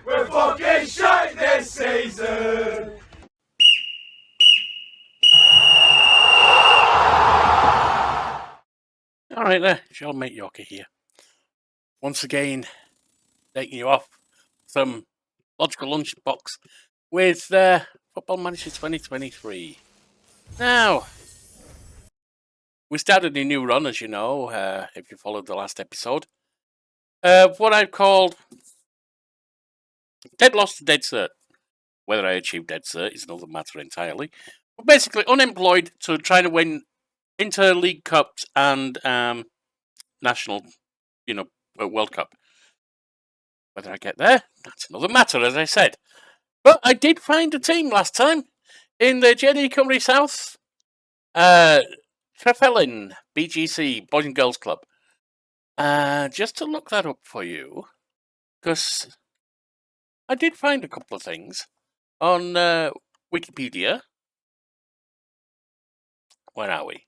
We're fucking shite this season. Alright there, it's your mate Yorkie here. Once again, taking you off some logical lunchbox with Football Manager 2023. Now, we started a new run, as you know, if you followed the last episode, of what I've called Dead Lost to Dead Cert. Whether I achieve Dead Cert is another matter entirely. But basically, unemployed to try to win interleague cups and national, World Cup. Whether I get there, that's another matter, as I said. But I did find a team last time in the JD Cymru South, Trefelin BGC, Boys and Girls Club. Just to look that up for you, because I did find a couple of things on Wikipedia. Where are we?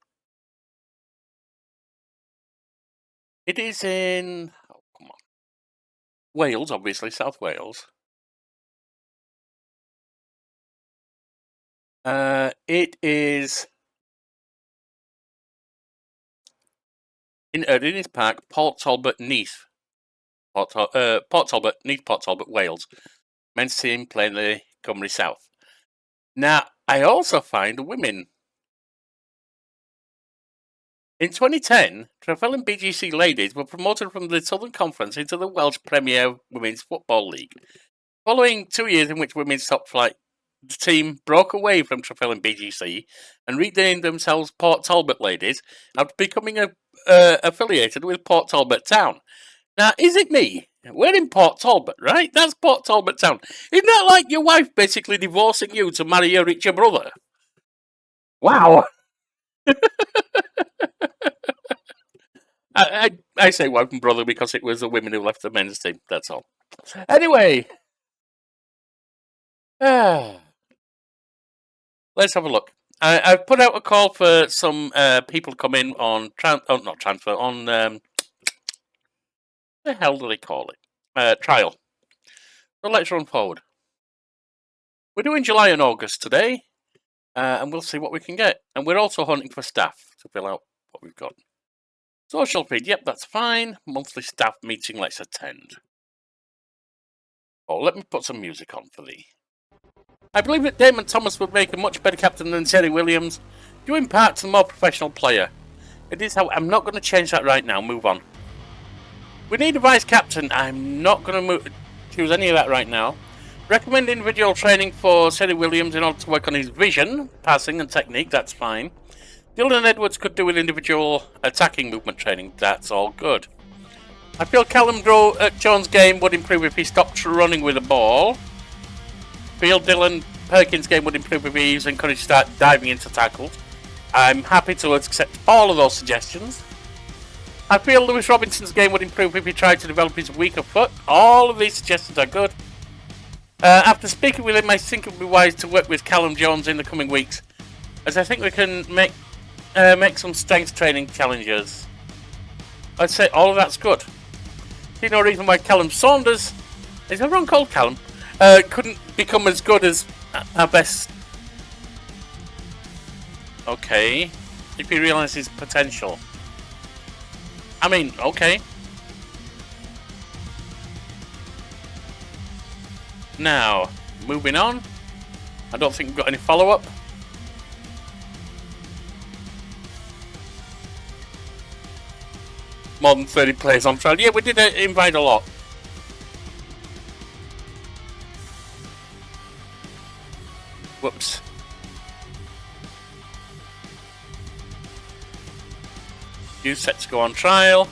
It is in, Wales, obviously, South Wales. It is in Erdynys Park, Port Talbot, Neath. Port Talbot, Neath, Port Talbot, Wales. Men's team playing the Cymru South. Now, I also find women. In 2010, Trefelin BGC ladies were promoted from the Southern Conference into the Welsh Premier Women's Football League. Following 2 years in which women's top flight, the team broke away from Trefelin BGC and renamed themselves Port Talbot Ladies after becoming affiliated with Port Talbot Town. Now, is it me? We're in Port Talbot, right? That's Port Talbot Town. Isn't that like your wife basically divorcing you to marry your richer brother? Wow. I say wife and brother because it was the women who left the men's team. That's all. Anyway. Let's have a look. I've put out a call for some people to come in on not transfer, on the hell do they call it? Trial. So let's run forward. We're doing July and August today, and we'll see what we can get. And we're also hunting for staff to fill out what we've got. Social feed, yep, that's fine. Monthly staff meeting, let's attend. Oh, let me put some music on for thee. I believe that Damon Thomas would make a much better captain than Terry Williams, due in part to the more professional player. It is how I'm not going to change that right now. Move on. We need a vice captain. I'm not going to choose any of that right now. Recommend individual training for Terry Williams in order to work on his vision, passing, and technique. That's fine. Dylan Edwards could do with individual attacking movement training. That's all good. I feel Callum Jones' game would improve if he stopped running with the ball. Feel Dylan Perkins' game would improve if he was encouraged to start diving into tackles. I'm happy to accept all of those suggestions. I feel Lewis Robinson's game would improve if he tried to develop his weaker foot. All of these suggestions are good. After speaking with him, I think it would be wise to work with Callum Jones in the coming weeks, as I think we can make some strength training challenges. I'd say all of that's good. See no reason why Callum Saunders, is everyone called Callum, couldn't become as good as our best. Okay, if he realises his potential. I mean, okay. Now, moving on. I don't think we've got any follow-up. More than 30 players on trial. Yeah, we did invite a lot. Whoops. Few sets go on trial.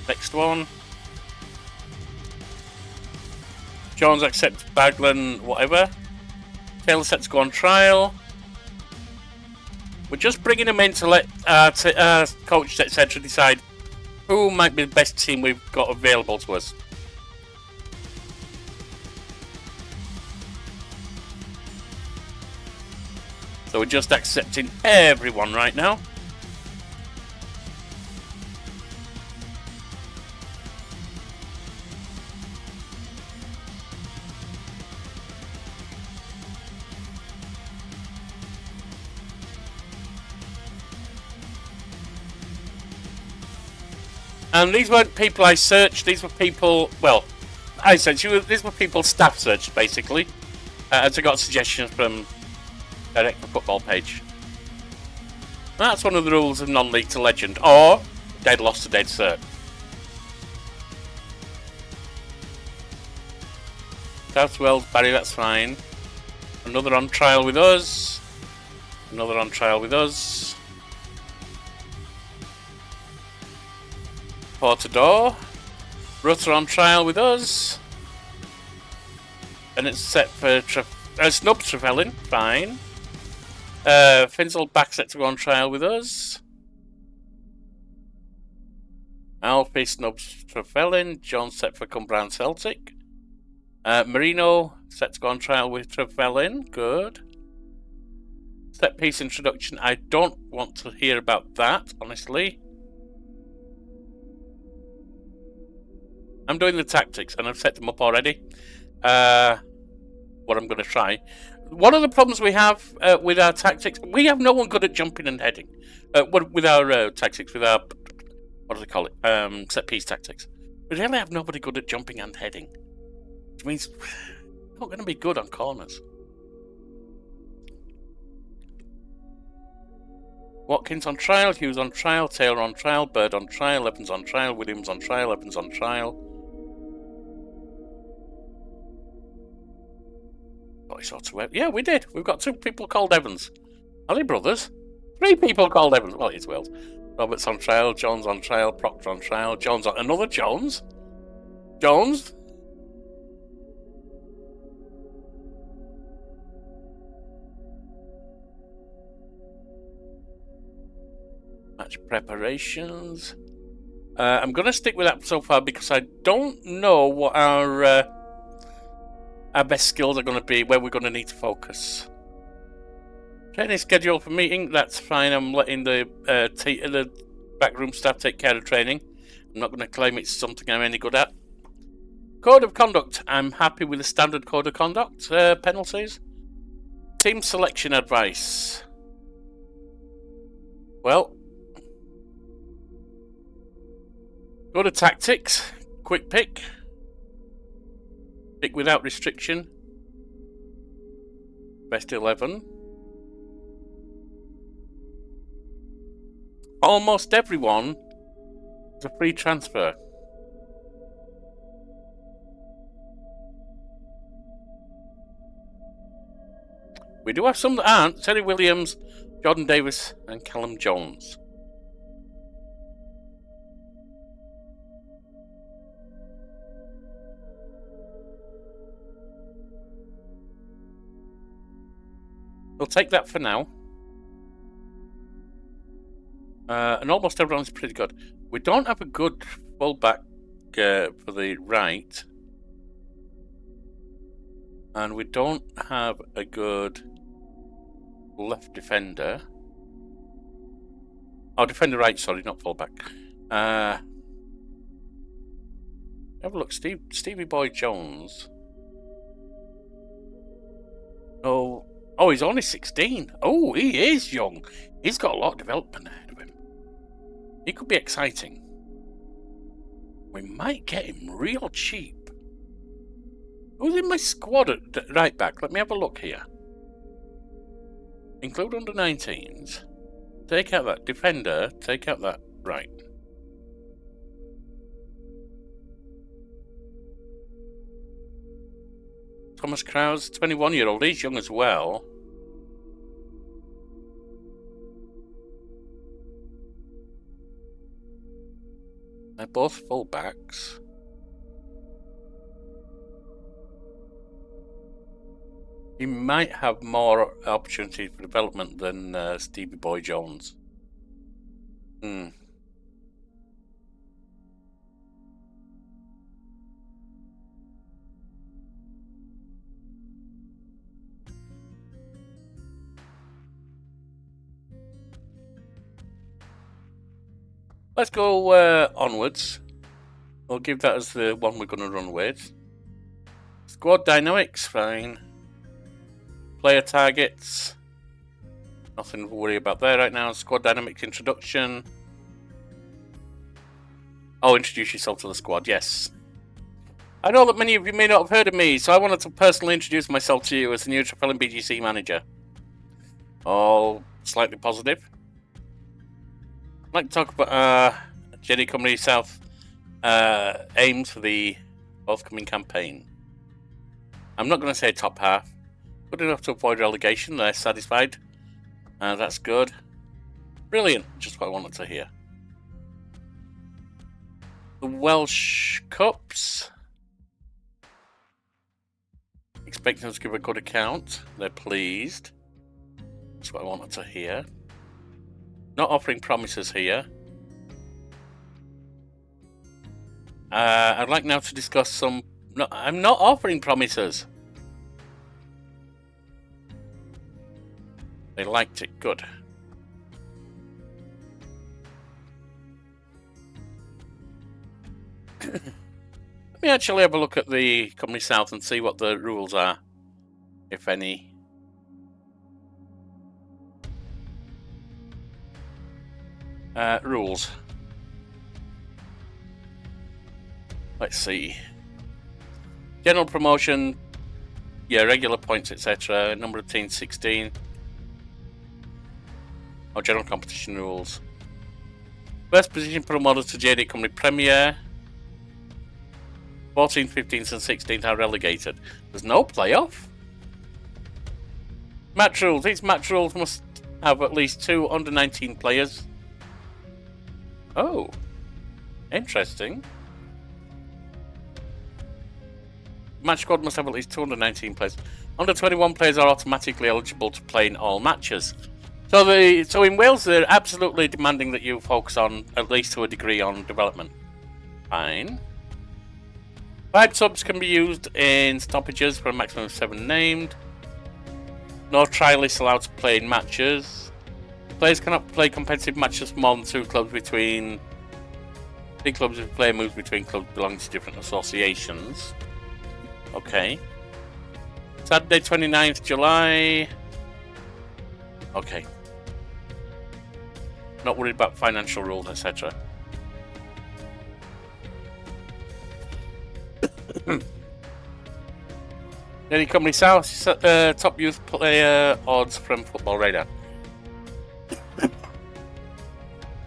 Next one. Jones accepts Baglan, whatever. Taylor sets go on trial. We're just bringing them in to let coach, etc. decide who might be the best team we've got available to us. So we're just accepting everyone right now. And these weren't people I searched, these were people, well, I searched, these were people staff searched, basically. As I got suggestions from Direct for Football page. That's one of the rules of non-league to legend, or dead loss to dead cert. South Wales, Barry, that's fine. Another on trial with us. Another on trial with us. Portador. Rutter on trial with us. And it's set for snub Trefelin, fine. Finzel back set to go on trial with us. Alfie snubs Trefelin. John set for Cumbran Celtic. Marino set to go on trial with Trefelin. Good. Set piece introduction. I don't want to hear about that, honestly. I'm doing the tactics and I've set them up already. What I'm going to try. One of the problems we have with our tactics, we have no one good at jumping and heading. With our tactics, with our, what do they call it? Set piece tactics. We really have nobody good at jumping and heading. Which means we're not going to be good on corners. Watkins on trial, Hughes on trial, Taylor on trial, Bird on trial, Evans on trial, Williams on trial, Evans on trial. Yeah, we did. We've got 2 people called Evans. Are they brothers? 3 people called Evans. Well, it's Wales. Roberts on trial, Jones on trial, Proctor on trial, Jones on... Another Jones? Jones? Match preparations. I'm going to stick with that so far because I don't know what our best skills are going to be, where we're going to need to focus. Training schedule for meeting, that's fine. I'm letting the backroom staff take care of training. I'm not going to claim it's something I'm any good at. Code of conduct, I'm happy with the standard code of conduct penalties. Team selection advice. Well, go to tactics, quick pick. Pick without restriction. Best 11. Almost everyone is a free transfer. We do have some that aren't. Terry Williams, Jordan Davis and Callum Jones. We'll take that for now. And almost everyone's pretty good. We don't have a good fullback for the right. And we don't have a good left defender. Oh, defender right, sorry, not fullback. Have a look, Stevie Boy Jones. Oh, he's only 16. Oh, he is young. He's got a lot of development ahead of him. He could be exciting. We might get him real cheap. Who's in my squad at right back? Let me have a look here. Include under 19s. Take out that defender. Take out that right. Thomas Krause, 21-year-old. He's young as well. They're both full-backs. He might have more opportunity for development than Stevie Boy Jones. Let's go onwards. We'll give that as the one we're going to run with. Squad dynamics, fine. Player targets. Nothing to worry about there right now. Squad dynamics introduction. Oh, introduce yourself to the squad, yes. I know that many of you may not have heard of me, so I wanted to personally introduce myself to you as the new Trefelin BGC manager. All slightly positive. I'd like to talk about JD Company South aims for the forthcoming campaign. I'm not going to say top half. Good enough to avoid relegation, they're satisfied. That's good. Brilliant, just what I wanted to hear. The Welsh Cups. Expecting us to give a good account. They're pleased. That's what I wanted to hear. Not offering promises here. I'd like now to discuss some... No, I'm not offering promises. They liked it. Good. Let me actually have a look at the Company South and see what the rules are, if any. Rules. Let's see. General promotion, yeah, regular points, etc. Number of teams 16. Or general competition rules. First position promoted to JD Company Premier. 14th, 15th, and 16th are relegated. There's no playoff. Match rules. These match rules must have at least 2 under 19 players. Oh, interesting. Match squad must have at least 2 under 19 players. Under 21 players are automatically eligible to play in all matches. So in Wales, they're absolutely demanding that you focus on, at least to a degree, on development. Fine. 5 subs can be used in stoppages for a maximum of 7 named. No trialists allowed to play in matches. Players cannot play competitive matches more than 2 clubs between... 3 clubs if player moves between clubs belonging to different associations. Okay. Saturday 29th July. Okay. Not worried about financial rules, etc. Daily Company South, top youth player odds from Football Radar.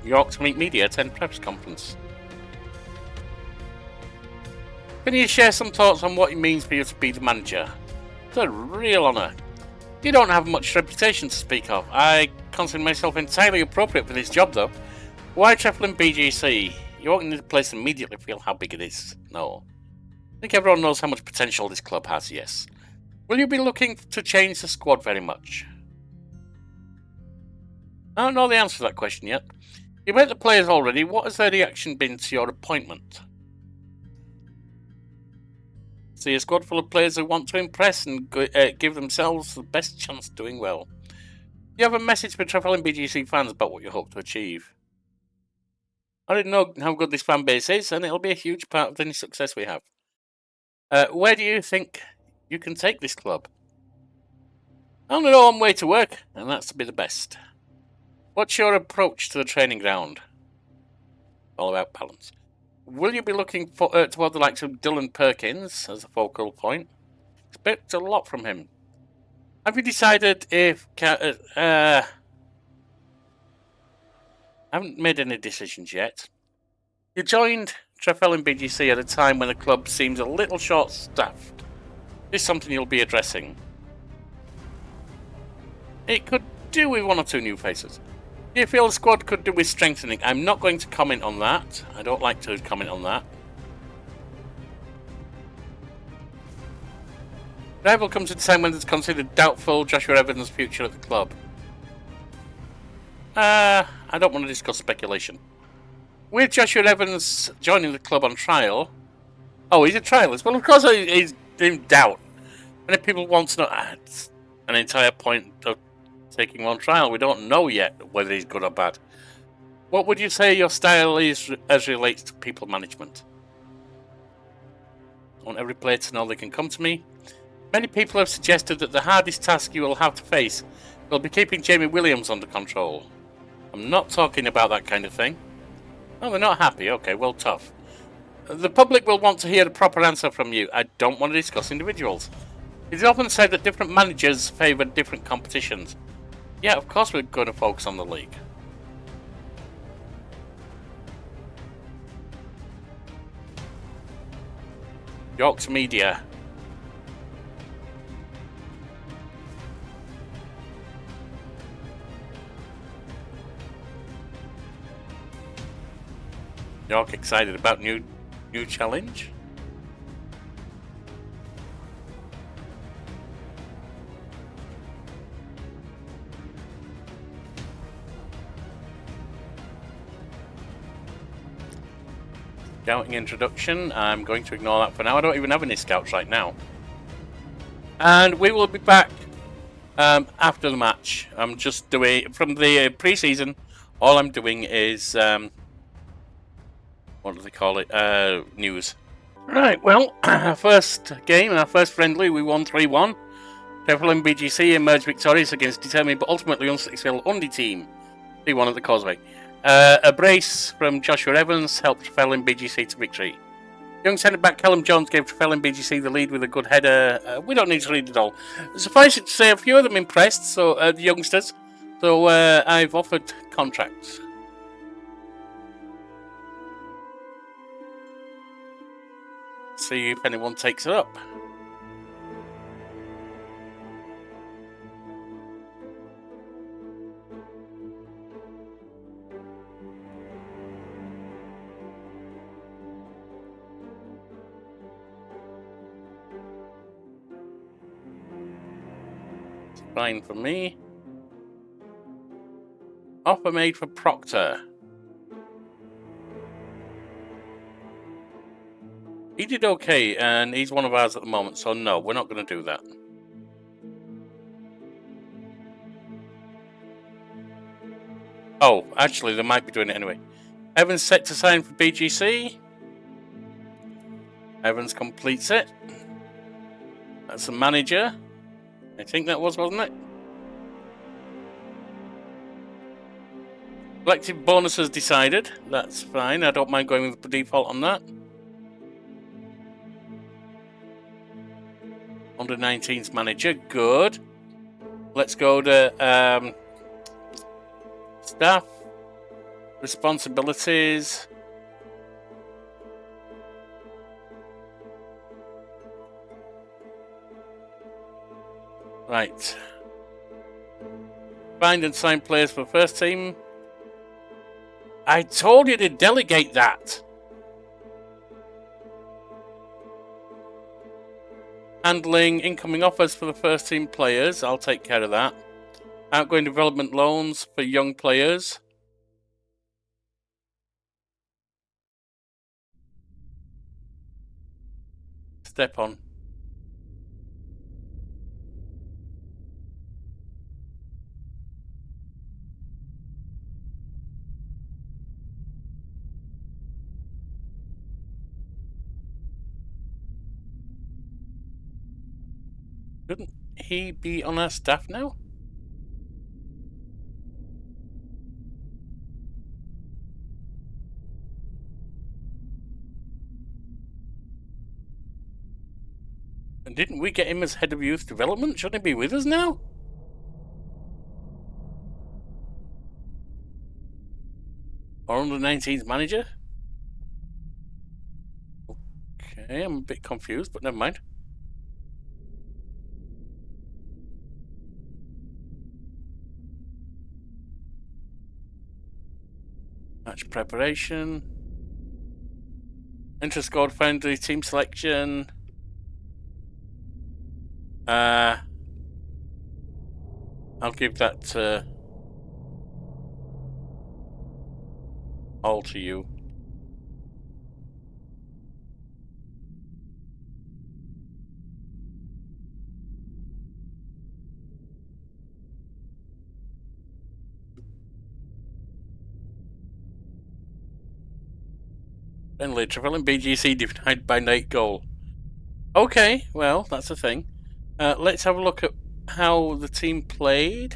York to meet media, 10 press conference. Can you share some thoughts on what it means for you to be the manager? It's a real honour. You don't have much reputation to speak of. I consider myself entirely appropriate for this job, though. Why Trefelin BGC? You won't need the place to immediately feel how big it is. No. I think everyone knows how much potential this club has, yes. Will you be looking to change the squad very much? I don't know the answer to that question yet. You've met the players already. What has their reaction been to your appointment? See a squad full of players who want to impress and give themselves the best chance of doing well. You have a message for Trefelin BGC fans about what you hope to achieve. I didn't know how good this fan base is, and it'll be a huge part of any success we have. Where do you think you can take this club? I only know one way to work, and that's to be the best. What's your approach to the training ground? All about balance. Will you be looking toward the likes of Dylan Perkins as a focal point? Expect a lot from him. Have you decided if... I haven't made any decisions yet. You joined Trefelin BGC at a time when the club seems a little short-staffed. This is something you'll be addressing. It could do with 1 or 2 new faces. Do you feel the squad could do with strengthening? I'm not going to comment on that. I don't like to comment on that. Rival comes at a time when it's considered doubtful Joshua Evans' future at the club. I don't want to discuss speculation. With Joshua Evans joining the club on trial... Oh, he's a trialist. Well, of course he's in doubt. Many people want to know... It's an entire point of taking one trial. We don't know yet whether he's good or bad. What would you say your style is as relates to people management? I want every player to know they can come to me. Many people have suggested that the hardest task you will have to face will be keeping Jamie Williams under control. I'm not talking about that kind of thing. Oh, they're not happy. Okay, well, tough. The public will want to hear a proper answer from you. I don't want to discuss individuals. It is often said that different managers favour different competitions. Yeah, of course we're going to focus on the league. York's media. York excited about new challenge? Scouting introduction. I'm going to ignore that for now. I don't even have any scouts right now. And we will be back after the match. I'm just doing, from the pre-season, all I'm doing is, what do they call it? News. Right, well, our first game, our first friendly, we won 3-1. Trefelin BGC emerged victorious against determined but ultimately unsuccessful Undy team. 3-1 at the Causeway. A brace from Joshua Evans helped Trefelin BGC to victory. Young centre-back Callum Jones gave Trefelin BGC the lead with a good header. We don't need to read it all. Suffice it to say, a few of them impressed, so the youngsters. So I've offered contracts. See if anyone takes it up. Fine for me. Offer made for Proctor. He did okay, and he's one of ours at the moment, so no, we're not going to do that. Oh, actually, they might be doing it anyway. Evans set to sign for BGC. Evans completes it. That's the manager. I think that was, wasn't it? Collective bonuses decided. That's fine. I don't mind going with the default on that. Under 19's manager. Good. Let's go to staff. Responsibilities. Right. Find and sign players for first team. I told you to delegate that. Handling incoming offers for the first team players. I'll take care of that. Outgoing development loans for young players. Step on. Shouldn't he be on our staff now? And didn't we get him as head of youth development? Shouldn't he be with us now? Or under 19's manager? Okay, I'm a bit confused, but never mind. Match preparation. Inter-squad friendly team selection. I'll give that all to you. Friendly, Trefelin BGC denied by night goal. Okay, well, that's a thing. Let's have a look at how the team played.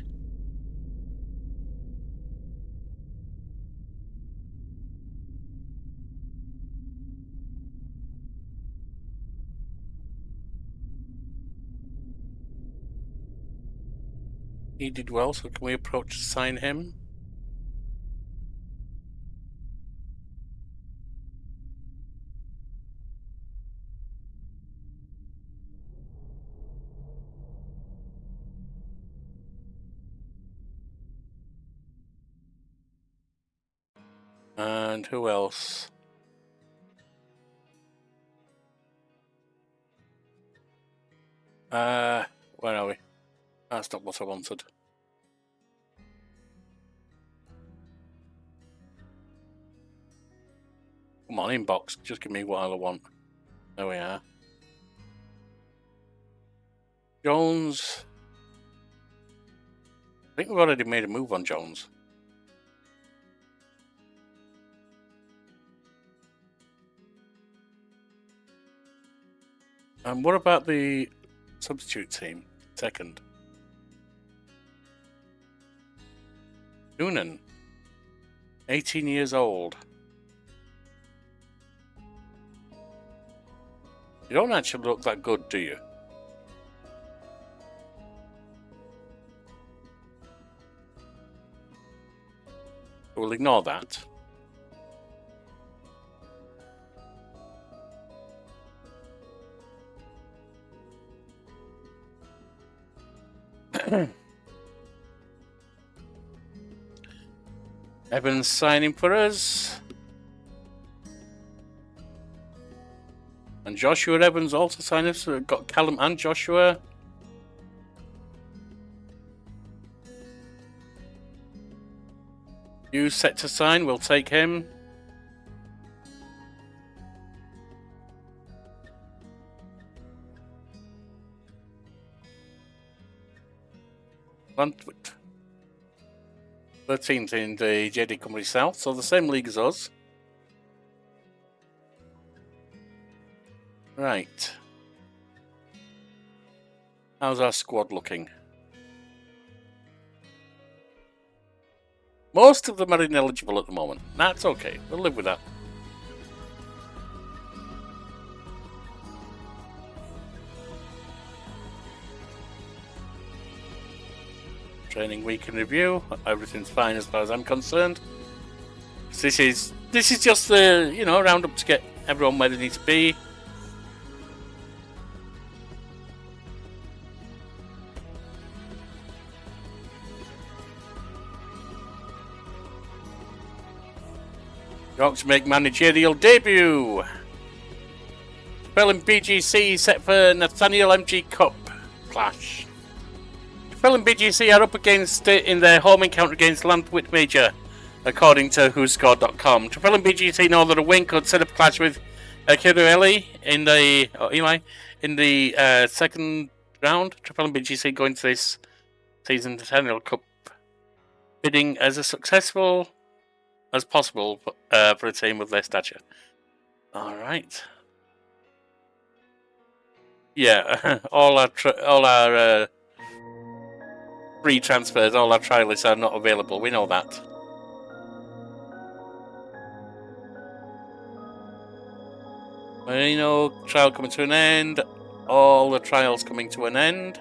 He did well, so can we approach to sign him? And who else? Where are we? That's not what I wanted. Come on, inbox. Just give me what I want. There we are. Jones. I think we've already made a move on Jones. And what about the substitute team? Second. Noonan. 18 years old. You don't actually look that good, do you? We'll ignore that. Evans signing for us. And Joshua Evans also signing us. So we've got Callum and Joshua. You set to sign, we'll take him. Lantwood. 13th in the JD Company South, so the same league as us. Right. How's our squad looking? Most of them are ineligible at the moment. That's okay. We'll live with that. Training week in review. Everything's fine as far as I'm concerned. This is just the roundup to get everyone where they need to be. York to make managerial debut. Trefelin BGC set for Nathaniel MG Cup clash. Trefelin BGC are up against it in their home encounter against Lantwood Major, according to WhoScored.com. Trefelin BGC know that a win could set up a clash with Kirueli in the second round. Trefelin BGC going to this season's Nathaniel Cup bidding as successful as possible for a team of their stature. All right. Yeah, all our free transfers, all our trialists are not available. We know that. Marino trial coming to an end. All the trials coming to an end.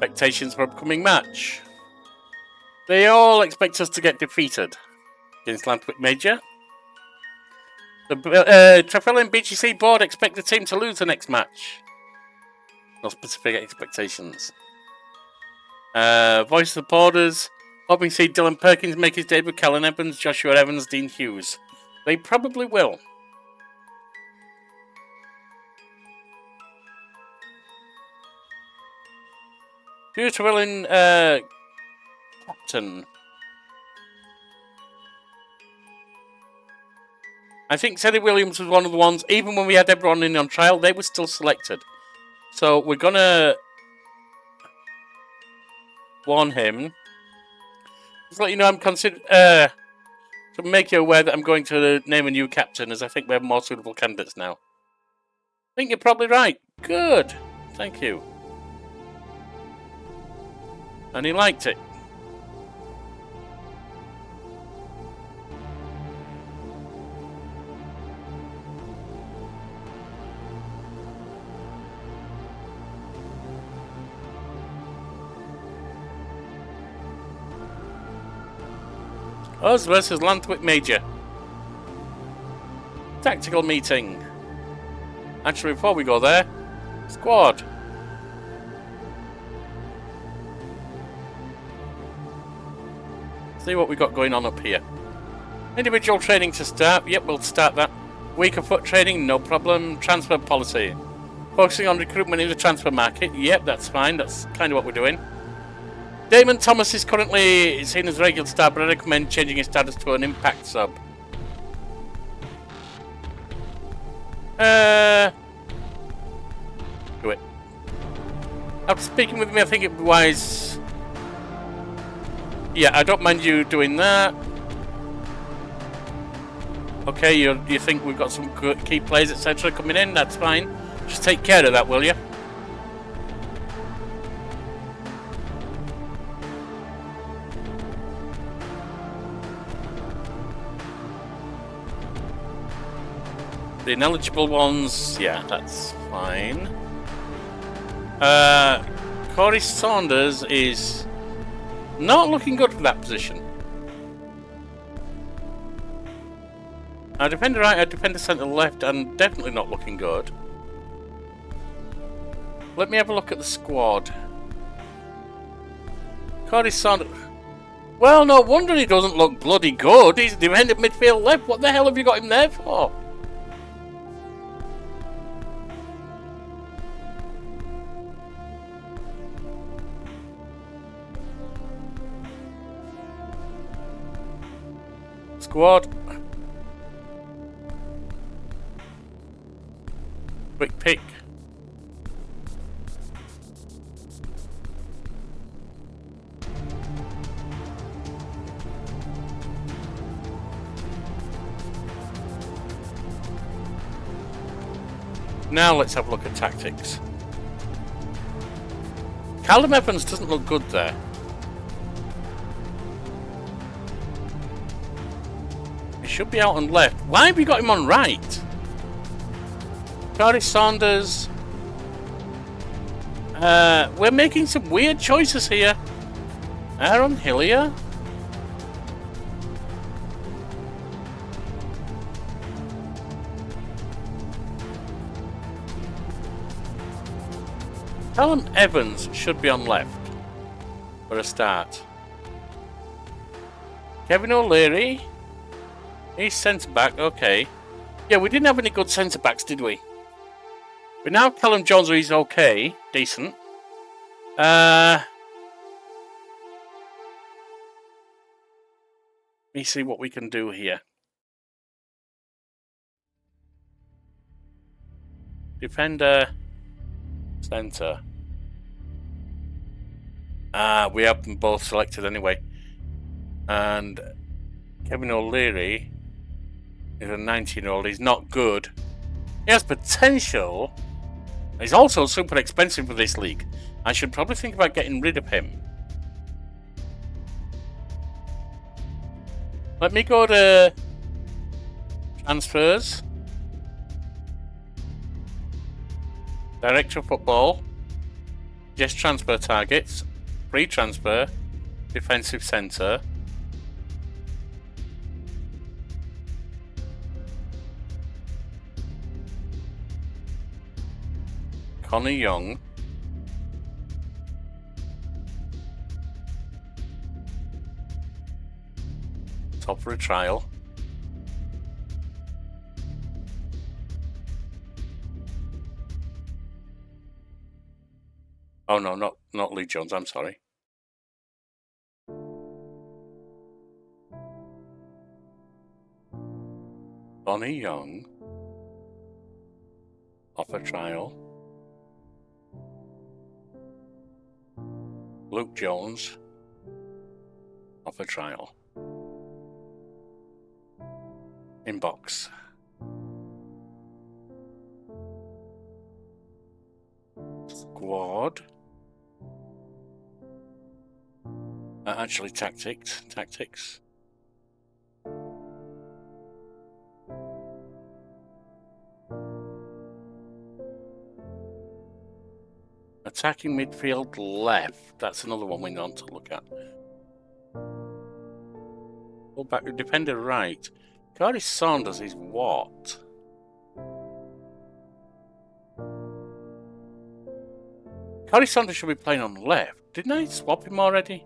Expectations for upcoming match. They all expect us to get defeated against Lantwood Major. The Trefelin BGC board expect the team to lose the next match. No specific expectations. Voice of the Borders. Hoping to see Dylan Perkins make his debut with Callan Evans, Joshua Evans, Dean Hughes. They probably will. Trefelin captain. I think Teddy Williams was one of the ones, even when we had everyone in on trial, they were still selected. So we're going to warn him. Just let you know I'm to make you aware that I'm going to name a new captain, as I think we have more suitable candidates now. I think you're probably right. Good. Thank you. And he liked it. Us versus Lantwick Major. Tactical meeting. Actually, before we go there, squad. See what we got going on up here. Individual training to start. Yep, we'll start that. Week of foot training, no problem. Transfer policy. Focusing on recruitment in the transfer market. Yep, that's fine. That's kind of what we're doing. Damon Thomas is currently seen as a regular star, but I recommend changing his status to an impact sub. Do it. After speaking with me, I think it'd be wise. Yeah, I don't mind you doing that. Okay, you think we've got some good key players, etc. coming in? That's fine. Just take care of that, will you? The ineligible ones, yeah, that's fine. Corey Saunders is not looking good for that position. Our defender right, our defender centre left, and definitely not looking good. Let me have a look at the squad. Corey Saunders. Well, no wonder he doesn't look bloody good. He's defender midfield left. What the hell have you got him there for? Squad. Quick pick. Now let's have a look at tactics. Callum Evans doesn't look good there. He should be out on left. Why have you got him on right? Corey Saunders. We're making some weird choices here. Aaron Hillier. Callum Evans should be on left for a start. Kevin O'Leary. He's centre back, okay. Yeah, we didn't have any good centre backs, did we? But now Callum Jones, he's okay, decent. Let me see what we can do here. Defender, centre. We have them both selected anyway. And Kevin O'Leary is a 19-year-old. He's not good. He has potential. He's also super expensive for this league. I should probably think about getting rid of him. Let me go to transfers. Director of football. Just transfer targets. Free transfer. Defensive centre. Connor Young. Top for a trial. Oh no, not Lee Jones, I'm sorry. Bonnie Young. Off a trial. Luke Jones. Off a trial. Inbox. Squad. Actually, tactics. Attacking midfield left. That's another one we want to look at. Go back to defender right. Cardi Saunders is what? Cardi Saunders should be playing on the left. Didn't I swap him already?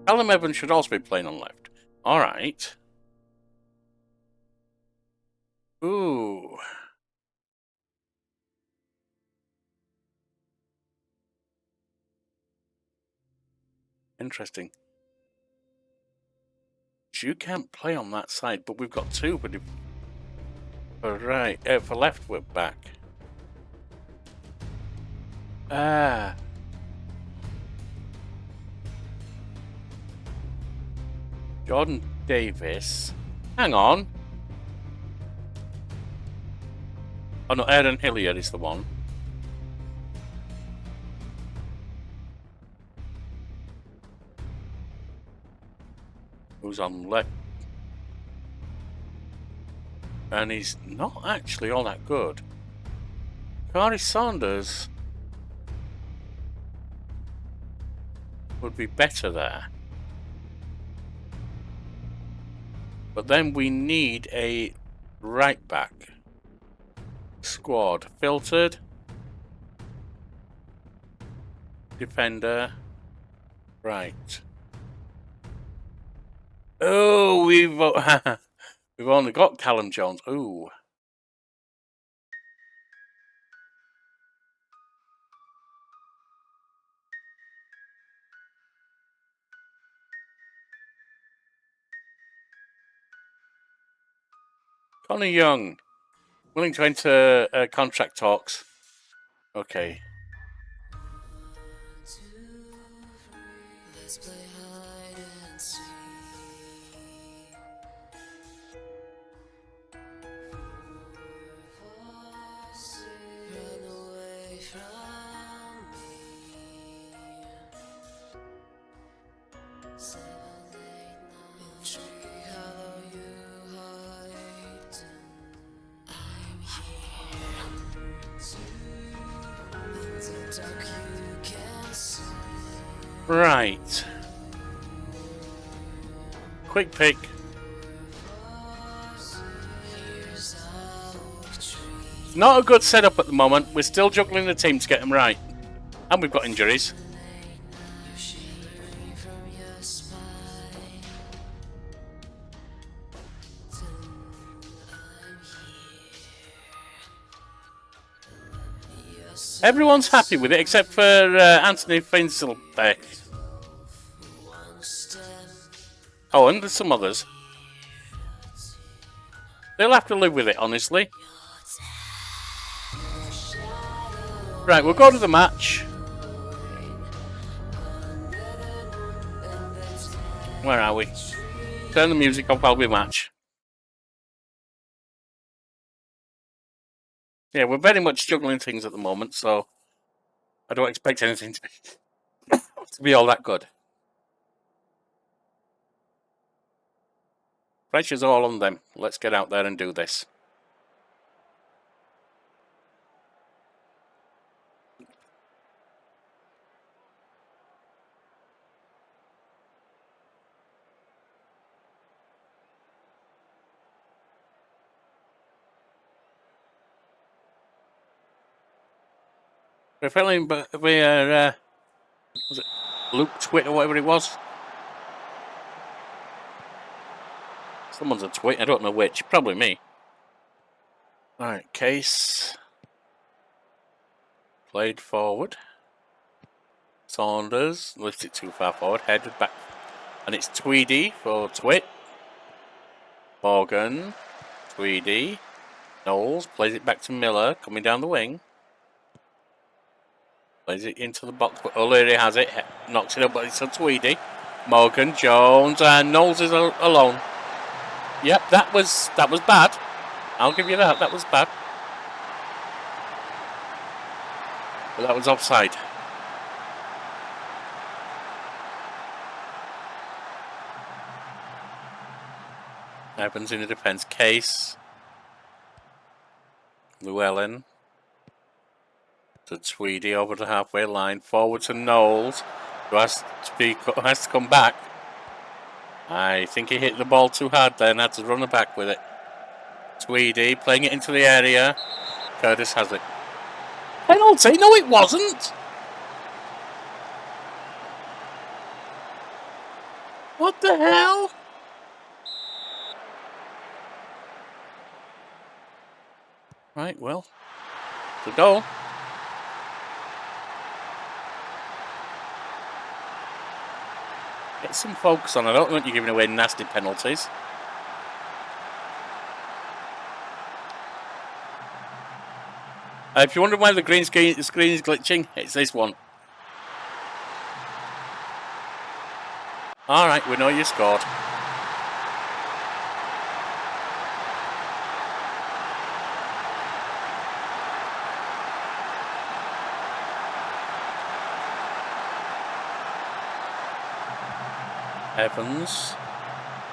Callum Evans should also be playing on left. Alright. Ooh. Interesting. You can't play on that side, but we've got two for left we're back. Jordan Davis. Hang on. Oh no, Aaron Hilliard is the one. Who's on left? And he's not actually all that good. Cardi Saunders would be better there. But then we need a right back. Squad filtered. Defender. Right. Oh, we've only got Callum Jones. Ooh. Connor Young. Willing to enter contract talks. Okay. Let's play hide and seek. Run away from me. 7, 8, 9. Tree hollow, you hide. I'm here. In the dark, you can see. Right. Quick pick. Not a good setup at the moment. We're still juggling the team to get them right. And we've got injuries. Everyone's happy with it except for Anthony Finzelbeck. Oh, and there's some others. They'll have to live with it, honestly. Right, we'll go to the match. Where are we? Turn the music off while we match. Yeah, we're very much juggling things at the moment, so I don't expect anything to be all that good. Pressure's all on them. Let's get out there and do this. Trefelin, but was it Luke Twit or whatever it was? Someone's a twit, I don't know which. Probably me. Alright, Case. Played forward. Saunders. Lifted it too far forward. Headed back. And it's Tweedy for Twit. Morgan. Tweedy. Knowles plays it back to Miller, coming down the wing. Plays it into the box, but O'Leary has it. Knocks it up, but it's on Tweedy. Morgan, Jones, and Knowles is alone. Yep, that was bad. I'll give you that. That was bad. But that was offside. Evans in the defence. Case. Llewellyn. To Tweedy over the halfway line. Forward to Knowles, who has to come back. I think he hit the ball too hard there and had to run it back with it. Tweedy playing it into the area. Curtis has it. Penalty? No, it wasn't. What the hell? Right, well, to go. Get some focus on. I don't want you giving away nasty penalties. If you wonder why the screen is glitching, it's this one. Alright, we know you scored.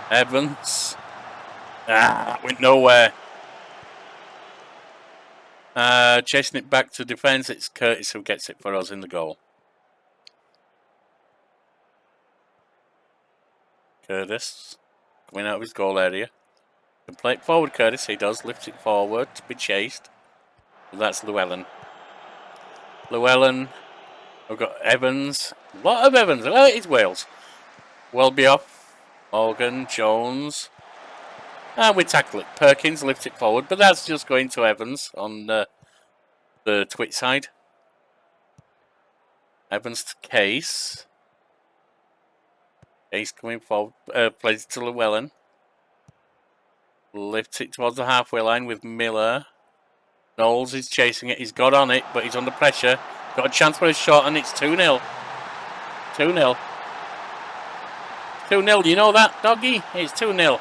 Evans. Ah, went nowhere. Chasing it back to defence, it's Curtis who gets it for us in the goal. Curtis, coming out of his goal area. Can play it forward, Curtis, he does. Lifts it forward to be chased. Well, that's Llewellyn. Llewellyn, we've got Evans. A lot of Evans. Oh, it's Wales. Welby off. Morgan, Jones. And we tackle it. Perkins lifts it forward, but that's just going to Evans on the twit side. Evans to Case. Case coming forward. Plays it to Llewellyn. Lifts it towards the halfway line with Miller. Knowles is chasing it. He's got on it, but he's under pressure. Got a chance for a shot, and it's 2-0. 2-0. 2-0. You know that, doggy? It's 2-0.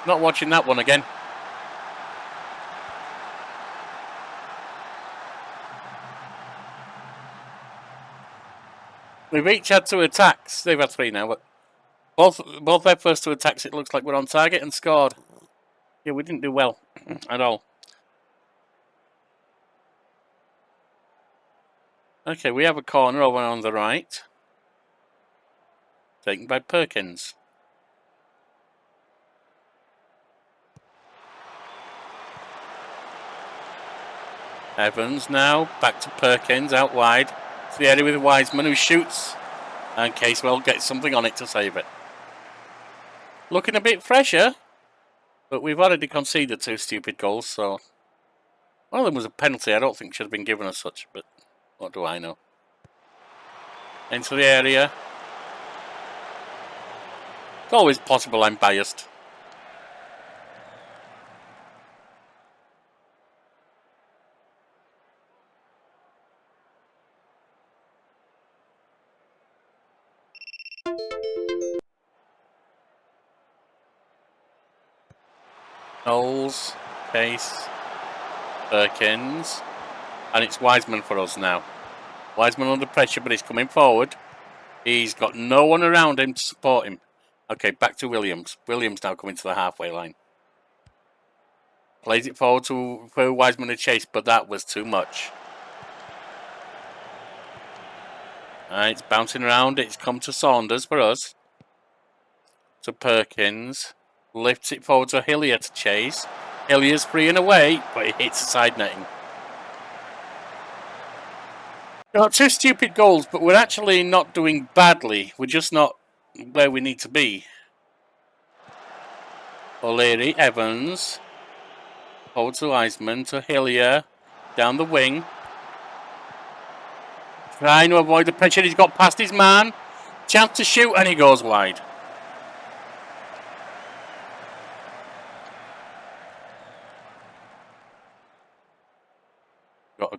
Not watching that one again. We've each had 2 attacks. They've had 3 now, but both their first 2 attacks, it looks like we're on target and scored. Yeah, we didn't do well at all. Okay, we have a corner over on the right. Taken by Perkins. Evans now, back to Perkins, out wide. To the area with Wiseman, who shoots. And Casewell gets something on it to save it. Looking a bit fresher. But we've already conceded 2 stupid goals, so... One of them was a penalty. I don't think should have been given as such, but what do I know? Into the area. It's always possible I'm biased. Knowles, Case, Perkins, and it's Wiseman for us now. Wiseman under pressure, but he's coming forward. He's got no one around him to support him. Okay, back to Williams. Williams now coming to the halfway line. Plays it forward for Wiseman to chase, but that was too much. It's bouncing around. It's come to Saunders for us. To Perkins. Lifts it forward to Hillier to chase. Hillier's free and away, but he hits the side netting. Got 2 stupid goals, but we're actually not doing badly. We're just not where we need to be. O'Leary, Evans. Forward to Wiseman, to Hillier. Down the wing. Trying to avoid the pressure. He's got past his man. Chance to shoot, and he goes wide.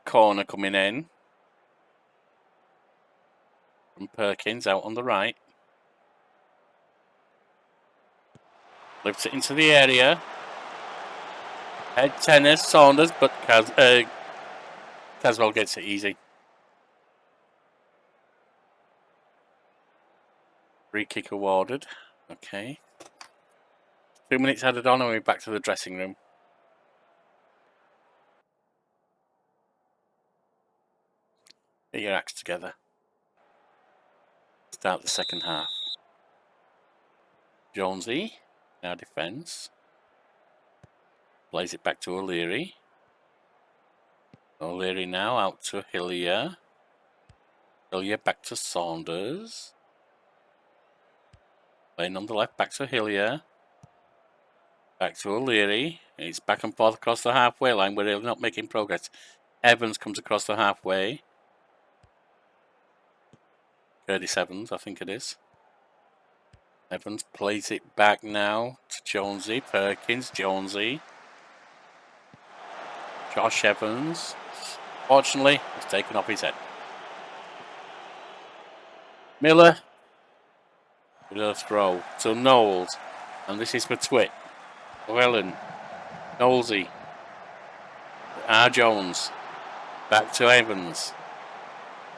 corner coming in from Perkins out on the right. Lifts it into the area. Head tennis, Saunders, but Caswell gets it easy. Free kick awarded. Okay. 2 minutes added on and we're back to the dressing room. Get your acts together. Start the second half. Jonesy now defends. Plays it back to O'Leary. O'Leary now out to Hillier. Hillier back to Saunders. Playing on the left, back to Hillier. Back to O'Leary. It's back and forth across the halfway line where they're not making progress. Evans comes across the halfway. Curtis Evans, I think it is. Evans plays it back now to Jonesy. Perkins, Jonesy. Josh Evans. Fortunately, it's taken off his head. Miller. With a throw to Knowles. And this is for Twit. Llewellyn. Knowlesy. R. Jones. Back to Evans.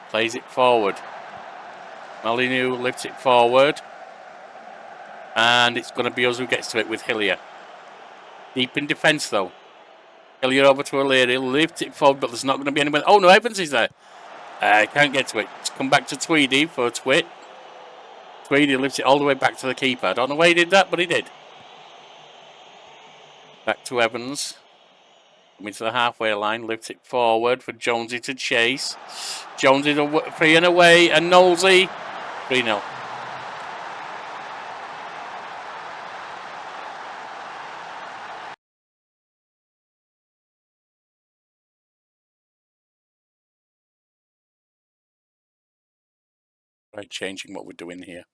Plays it forward. Molyneux lifts it forward. And it's going to be us who gets to it with Hillier. Deep in defence though. Hillier over to O'Leary. Lifts it forward, but there's not going to be anyone. Oh no, Evans is there. Can't get to it. It's come back to Tweedy for Twit. Tweedy lifts it all the way back to the keeper. I don't know why he did that, but he did. Back to Evans. Coming to the halfway line. Lifts it forward for Jonesy to chase. Jonesy free and away. And Knowlesy. 3-0. Right, changing what we're doing here.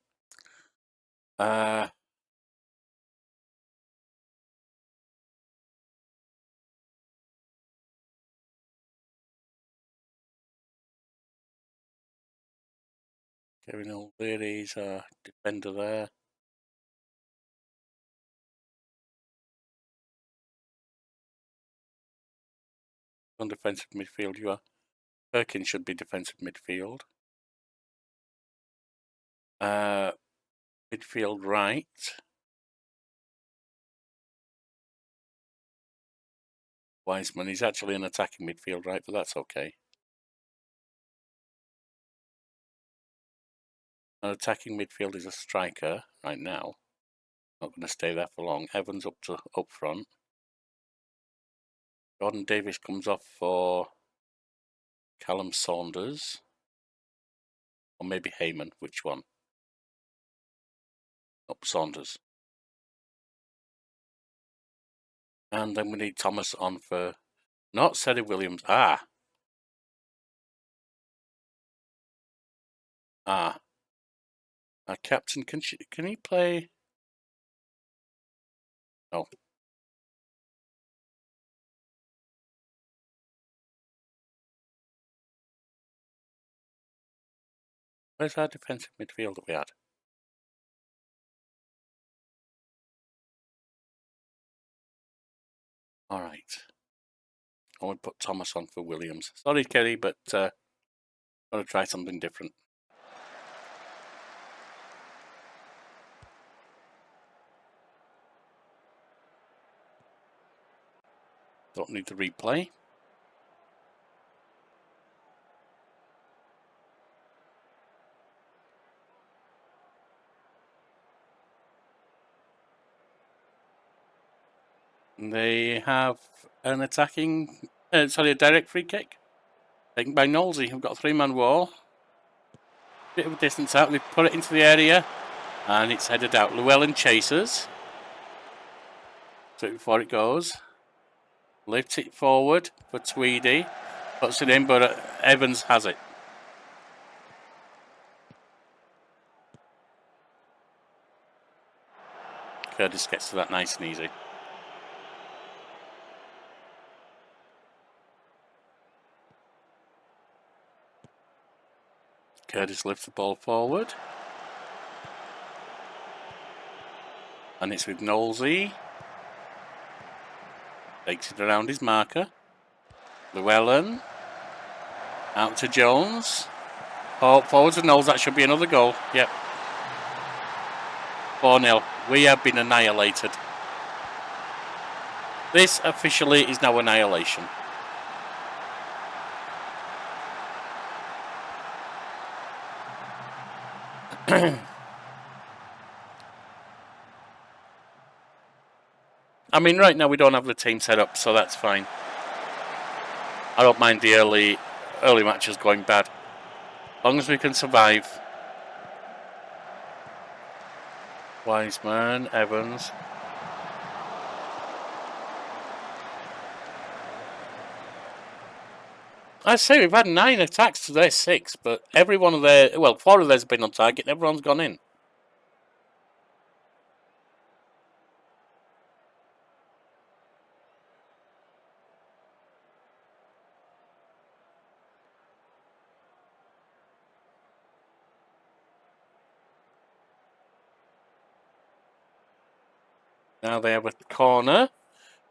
Kevin O'Leary's a defender there. On defensive midfield, you are. Perkins should be defensive midfield. Midfield right. Wiseman, he's actually an attacking midfield right, but that's okay. An attacking midfield is a striker right now. Not going to stay there for long. Evans up front. Jordan Davis comes off for Callum Saunders. Or maybe Heyman. Which one? Up Saunders. And then we need Thomas on for... Not Seddy Williams. Our captain, can he play? No. Where's our defensive midfield that we had? All right. I would put Thomas on for Williams. Sorry, Kerry, but got to try something different. Don't need the replay. They have an attacking, a direct free kick taken by Knowlesy, who've got a 3-man wall. Bit of a distance out, they put it into the area, and it's headed out. Llewellyn chases. So before it goes, lifts it forward for Tweedy, puts it in, but Evans has it. Curtis gets to that nice and easy. Curtis lifts the ball forward. And it's with Knowlesy. Takes it around his marker. Llewellyn. Out to Jones. Oh, forward to Knowles. That should be another goal. Yep. 4-0. We have been annihilated. This officially is now annihilation. I mean, right now we don't have the team set up, so that's fine. I don't mind the early matches going bad. As long as we can survive. Wiseman, Evans. I say we've had 9 attacks to their 6, but every one of their, well, 4 of theirs have been on target and everyone's gone in. Now they have a corner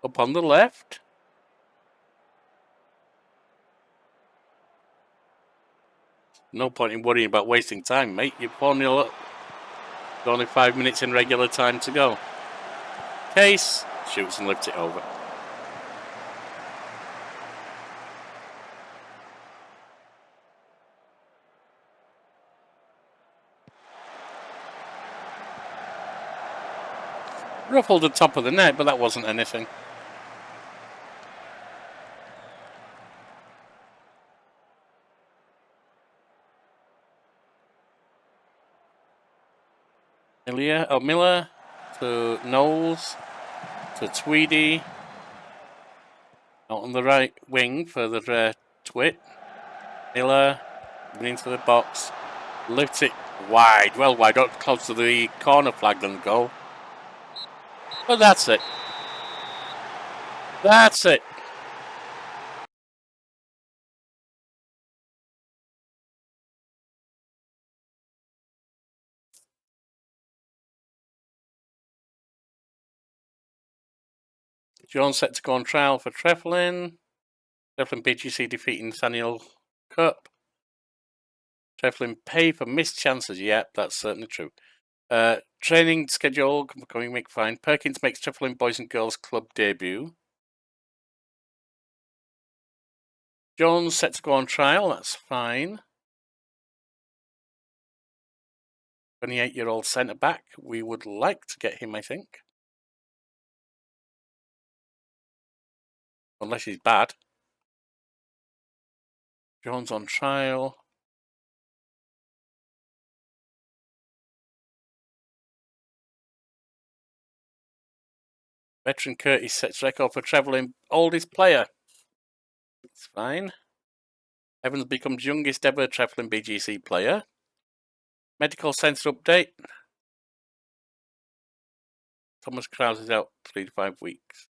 up on the left. No point in worrying about wasting time, mate. You're 4-0 up. There's only 5 minutes in regular time to go. Case shoots and lifts it over. Ruffled the top of the net, but that wasn't anything. Miller to Knowles to Tweedy. Out on the right wing for the Twit. Miller into the box. Lifts it wide, well wide, up close to the corner flag and goal. But that's it. That's it. Jones set to go on trial for Trefelin. Trefelin BGC defeating Saniel Cup. Trefelin pay for missed chances. Yep, that's certainly true. Training schedule coming week fine. Perkins makes Trefelin Boys and Girls Club debut. Jones set to go on trial. That's fine. 28-year-old centre back. We would like to get him, I think. Unless he's bad. Jones on trial. Veteran Curtis sets record for Trevelyan oldest player. It's fine. Evans becomes youngest ever Trefelin BGC player. Medical centre update. Thomas Krause is out 3 to 5 weeks.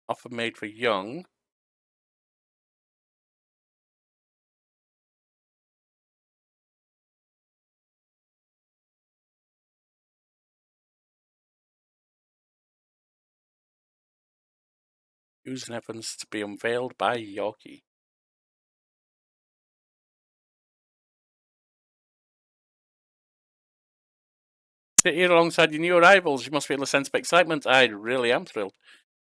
Offer made for Young. Hughes and Evans to be unveiled by Yorkie. Sit here alongside your new arrivals. You must feel a sense of excitement. I really am thrilled.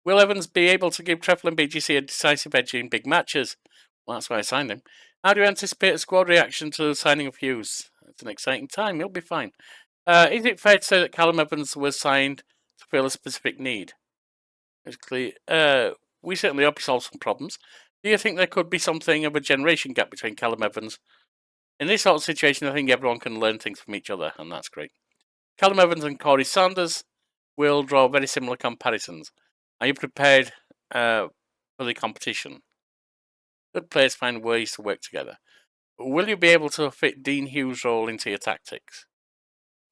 Will Evans be able to give Trefelyan BGC a decisive edge in big matches? Well, that's why I signed him. How do you anticipate a squad reaction to the signing of Hughes? It's an exciting time. He'll be fine. Is it fair to say that Callum Evans was signed to fill a specific need? Basically, we certainly hope he solves some problems. Do you think there could be something of a generation gap between Callum Evans? In this sort of situation, I think everyone can learn things from each other, and that's great. Callum Evans and Corey Sanders will draw very similar comparisons. Are you prepared for the competition? Good players find ways to work together. Will you be able to fit Dean Hughes' role into your tactics?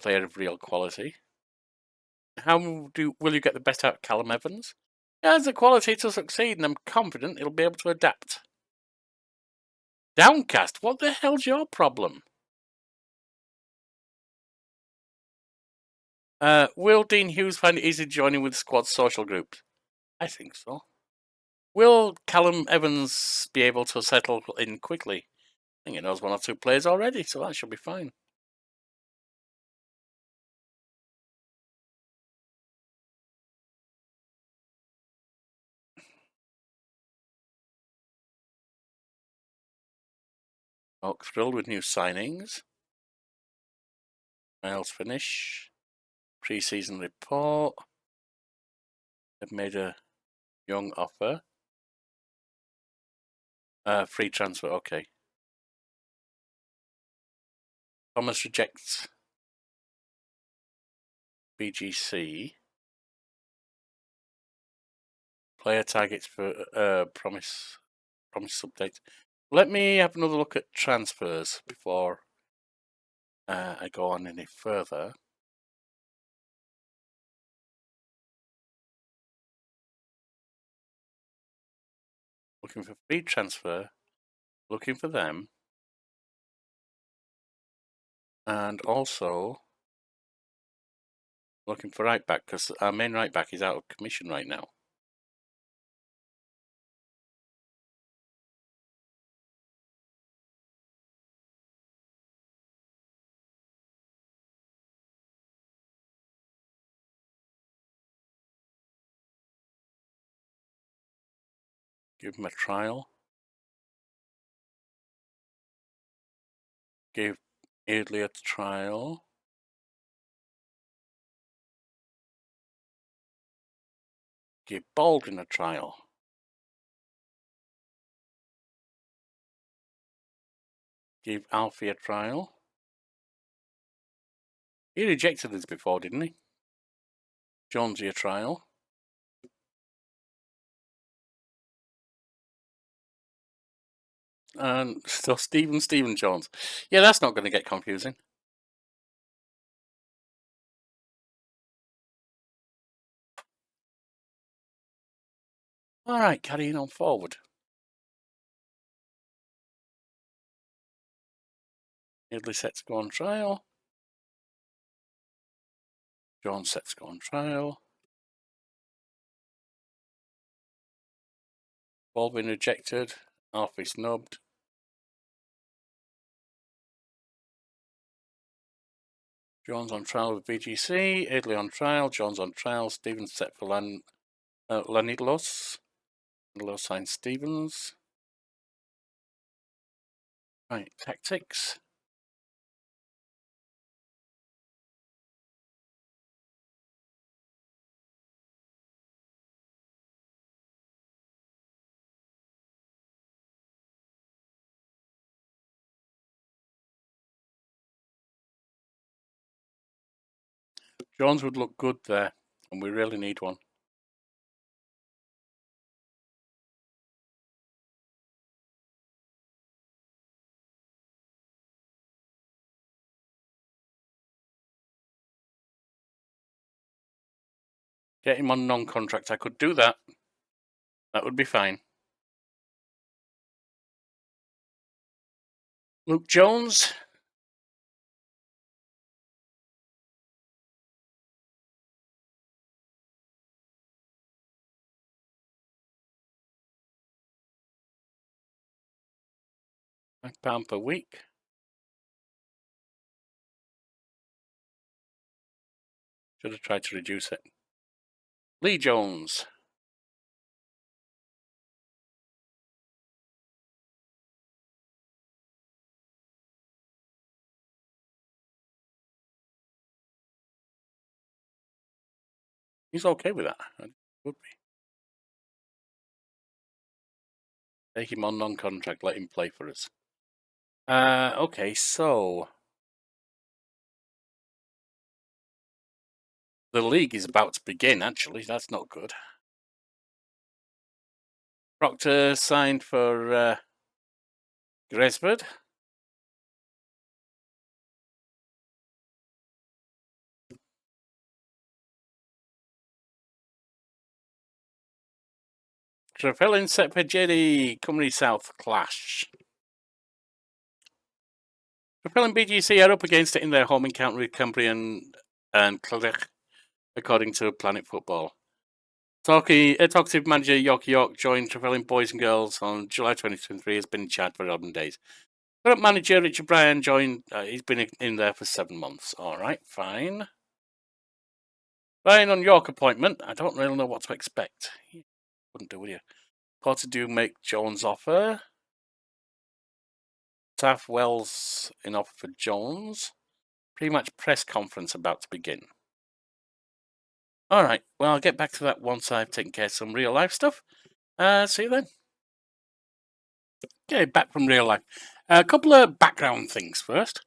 Player of real quality. How will you get the best out of Callum Evans? He has the quality to succeed, and I'm confident he'll be able to adapt. Downcast, what the hell's your problem? Will Dean Hughes find it easy joining with the squad's social group? I think so. Will Callum Evans be able to settle in quickly? I think he knows 1 or 2 players already, so that should be fine. Oak thrilled with new signings. Miles finish. Pre-season report. They've made a young offer. Free transfer, okay. Thomas rejects BGC. Player targets for promise update. Let me have another look at transfers before I go on any further. Looking for free transfer. Looking for them. And also looking for right back, because our main right back is out of commission right now. Give him a trial. Give Aidley a trial. Give Baldwin a trial. Give Alfie a trial. He rejected us before, didn't he? Jonesy a trial. And so Stephen Jones. Yeah, that's not going to get confusing. All right, carrying on forward. Aidley set to go on trial. Jones set to go on trial. Baldwin rejected. Alfie snubbed. Jones on trial with BGC. Aidley on trial. Jones on trial. Stevens set for Lanidos. Low sign Stevens. Right, tactics. Jones would look good there, and we really need one. Get him on non-contract. I could do that. That would be fine. Luke Jones. £5 per week. Should have tried to reduce it. Lee Jones. He's okay with that. Would be. Take him on non-contract. Let him play for us. Okay, so the league is about to begin. Actually, that's not good. Proctor signed for Gresford. Trefelin set for JD Cymru South clash. Trefelin BGC are up against it in their home encounter with Cambrian and Clodech, according to Planet Football. Talkative manager York joined Trefelin Boys and Girls on July 2023. Has been in charge for 11 days. Current manager Richard Bryan joined. He's been in there for 7 months. All right, fine. Bryan on York appointment. I don't really know what to expect. Wouldn't do, would you? Porter do make Jones offer. Taff Wells in offer for Jones. Pre-match press conference about to begin. All right. Well, I'll get back to that once I've taken care of some real life stuff. See you then. Okay, back from real life. A couple of background things first.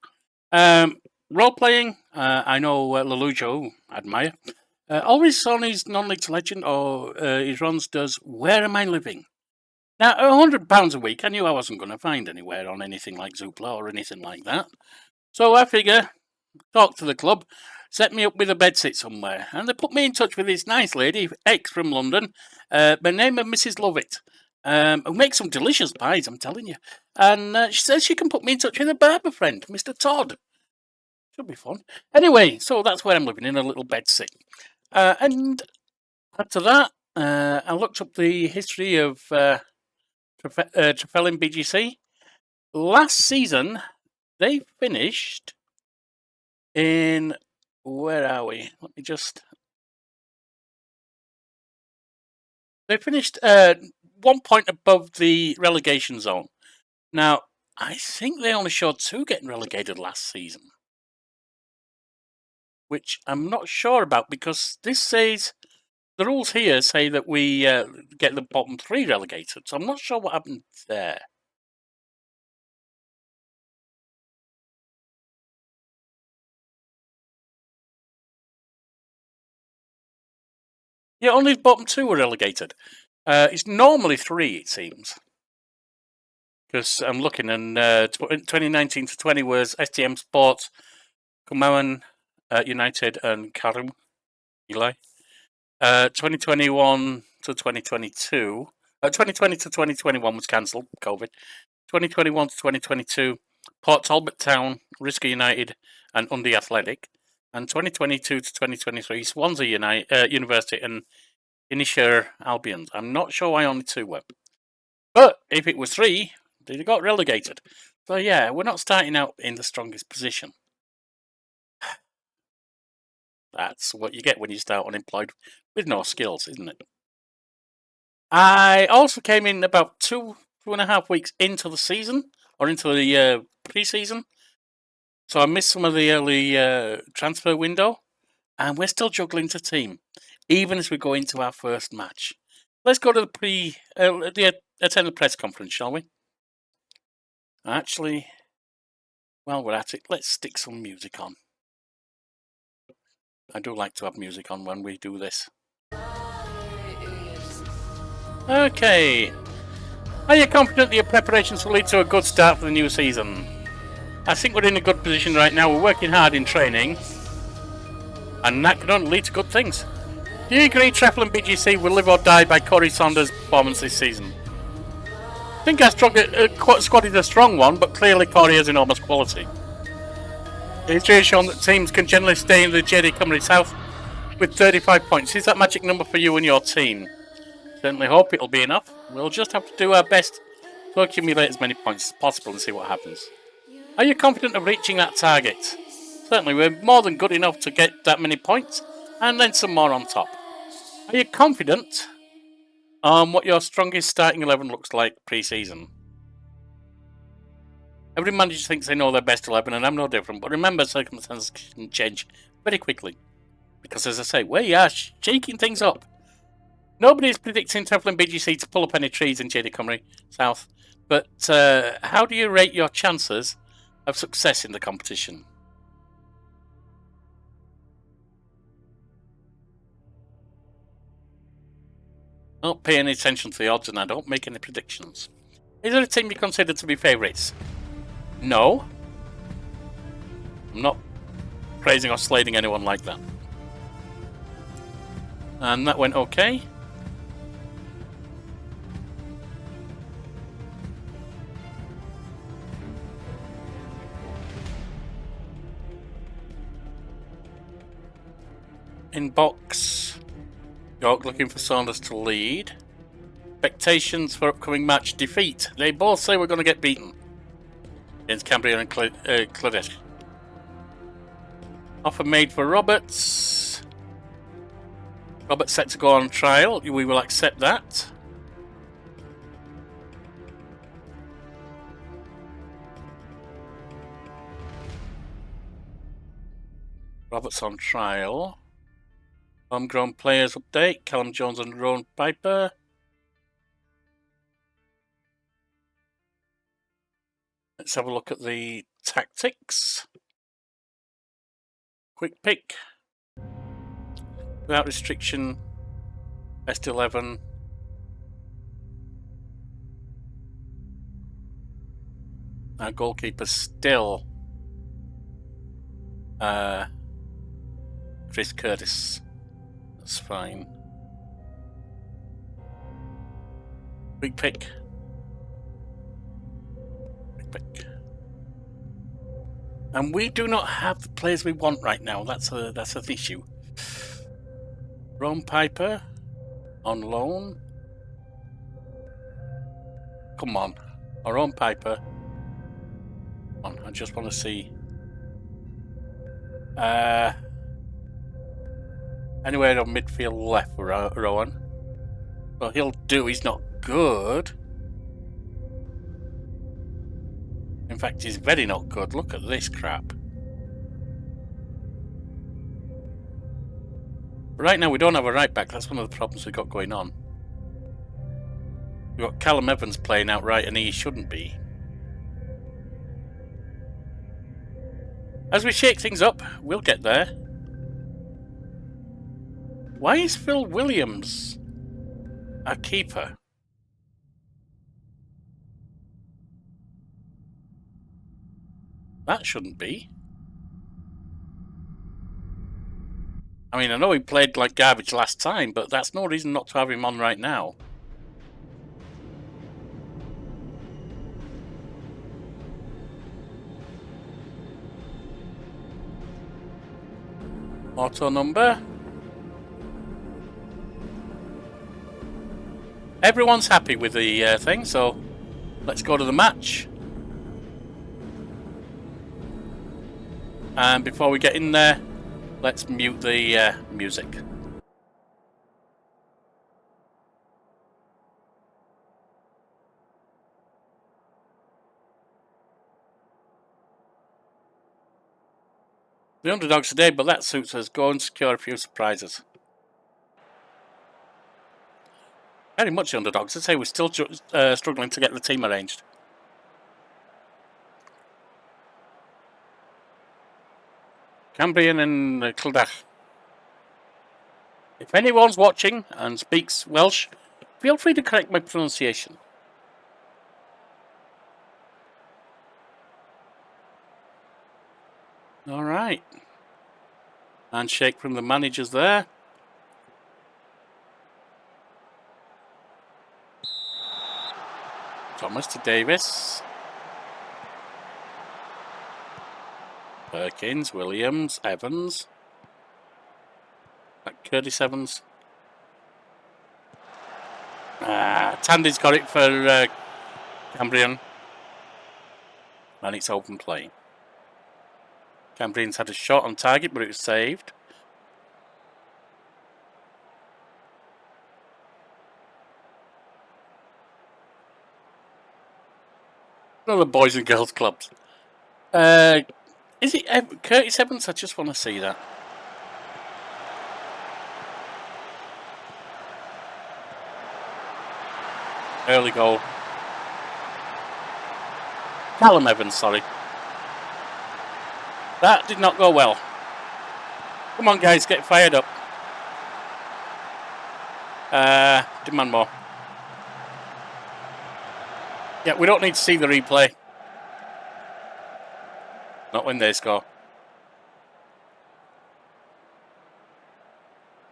Role playing. I know Lelujo, admire. Always on his non-league legend or his runs does Where Am I Living? Now, £100 a week, I knew I wasn't going to find anywhere on anything like Zoopla or anything like that. So I figure, talk to the club, set me up with a bedsit somewhere. And they put me in touch with this nice lady, ex from London, by the name of Mrs. Lovett, who makes some delicious pies, I'm telling you. And she says she can put me in touch with a barber friend, Mr. Todd. Should be fun. Anyway, so that's where I'm living, in a little bedsit. And after that, I looked up the history of Trefelin BGC. Last season, they finished in... Where are we? Let me just... They finished 1 point above the relegation zone. Now, I think they only showed 2 getting relegated last season. Which I'm not sure about, because this says... The rules here say that we get the bottom 3 relegated, so I'm not sure what happened there. Yeah, only the bottom 2 were relegated. It's normally 3, it seems. Because I'm looking, and 2019 to 20 was STM Sports, Kumawan United, and Karum Eli. 2021 to 2022, 2020 to 2021 was cancelled, COVID. 2021 to 2022, Port Talbot Town, Risca United, and Undy Athletic. And 2022 to 2023, Swansea University and Inisher Albion. I'm not sure why only 2 were. But if it was 3, they got relegated. So yeah, we're not starting out in the strongest position. That's what you get when you start unemployed with no skills, isn't it? I also came in about 2.5 weeks into the season, or into the pre-season. So I missed some of the early transfer window, and we're still juggling to team, even as we go into our first match. Let's go to attend the press conference, shall we? Actually, while we're at it, let's stick some music on. I do like to have music on when we do this. Okay. Are you confident that your preparations will lead to a good start for the new season? I think we're in a good position right now. We're working hard in training, and that can only lead to good things. Do you agree Trefelin BGC will live or die by Corey Saunders' performance this season? I think our squad is a strong one, but clearly Corey has enormous quality. History has shown that teams can generally stay in the JD Cymru South with 35 points. Is that magic number for you and your team? Certainly hope it'll be enough. We'll just have to do our best to accumulate as many points as possible and see what happens. Are you confident of reaching that target? Certainly, we're more than good enough to get that many points, and then some more on top. Are you confident on what your strongest starting 11 looks like pre-season? Every manager thinks they know their best 11, and I'm no different. But remember, circumstances can change very quickly. Because, as I say, we are shaking things up. Nobody is predicting Trefelin BGC to pull up any trees in JD Cymru South. But how do you rate your chances of success in the competition? Don't pay any attention to the odds, and I don't make any predictions. Is there a team you consider to be favourites? No. I'm not praising or slating anyone like that. And that went okay. in box. York looking for Saunders to lead. Expectations for upcoming match defeat. They both say we're going to get beaten against Cambrian and Claudette. Offer made for Roberts. Roberts set to go on trial. We will accept that. Roberts on trial. Homegrown players update. Callum Jones and Rowan Piper. Let's have a look at the tactics. Quick pick. Without restriction. Best 11. Our goalkeeper still Chris Curtis. That's fine. Quick pick. And we do not have the players we want right now. That's an issue. Ron Piper on loan. Come on, Ron Piper. Come on, I just want to see. Anywhere on midfield left for Rowan. Well, he'll do. He's not good. In fact, he's very not good. Look at this crap. Right now, we don't have a right back. That's one of the problems we've got going on. We've got Callum Evans playing out right, and he shouldn't be. As we shake things up, we'll get there. Why is Phil Williams our keeper? That shouldn't be. I mean, I know he played like garbage last time, but that's no reason not to have him on right now. Auto number. Everyone's happy with the thing, so let's go to the match. And before we get in there, let's mute the music. The underdogs today, but that suits us. Go and secure a few surprises. Very much the underdogs. I'd say we're still struggling to get the team arranged. Cambrian and Clydach. If anyone's watching and speaks Welsh, feel free to correct my pronunciation. All right. Handshake from the managers there. Thomas to Davis. Perkins, Williams, Evans. Curtis Evans. Tandy's got it for Cambrian. And it's open play. Cambrian's had a shot on target, but it was saved. Another boys and girls clubs. Is it Curtis Evans? I just want to see that. Early goal. Callum Evans, sorry. That did not go well. Come on, guys, get fired up. Demand more. Yeah, we don't need to see the replay. Not when they score.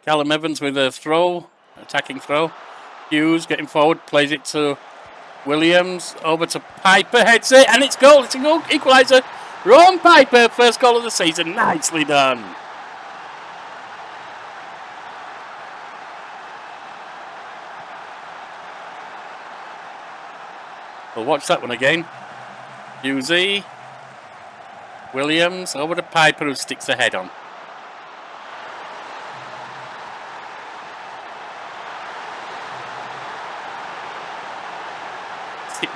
Callum Evans with a throw, attacking throw. Hughes getting forward, plays it to Williams, over to Piper, heads it, and it's goal. It's a goal equaliser. Ron Piper, first goal of the season. Nicely done. We'll watch that one again. Husey. Williams over to Piper, who sticks the head on.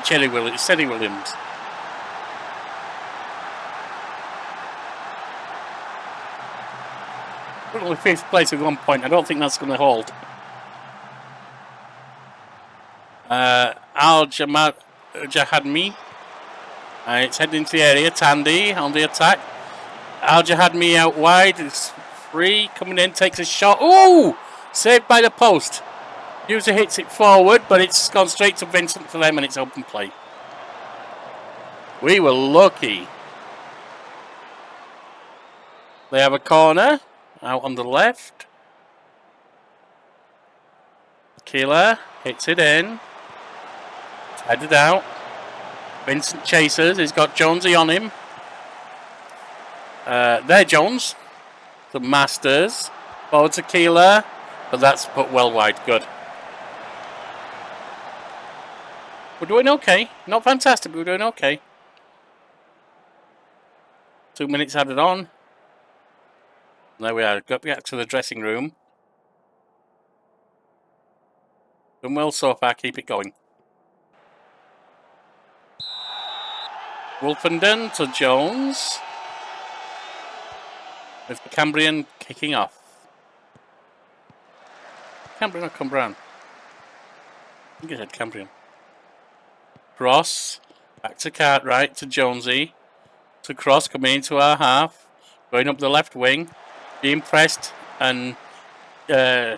Ceddy Williams. Only 5th place at 1 point. I don't think that's going to hold. Al Jahadmi. It's heading into the area. Tandy on the attack. Al Jahadmi out wide. It's free. Coming in. Takes a shot. Ooh! Saved by the post. User hits it forward, but it's gone straight to Vincent for them and it's open play. We were lucky. They have a corner out on the left. Keeler hits it in. It's headed out. Vincent chases. He's got Jonesy on him. There, Jones. The Masters. Forward to Keeler. But that's put well wide. Good. We're doing okay. Not fantastic, but we're doing okay. 2 minutes added on. There we are. Got back to the dressing room. Done well so far. Keep it going. Wolfenden to Jones. With the Cambrian kicking off. Cambrian or Cumbrian? I think it said Cambrian. Cross. Back to Cartwright to Jonesy. To Cross coming into our half. Going up the left wing. Being pressed and Callum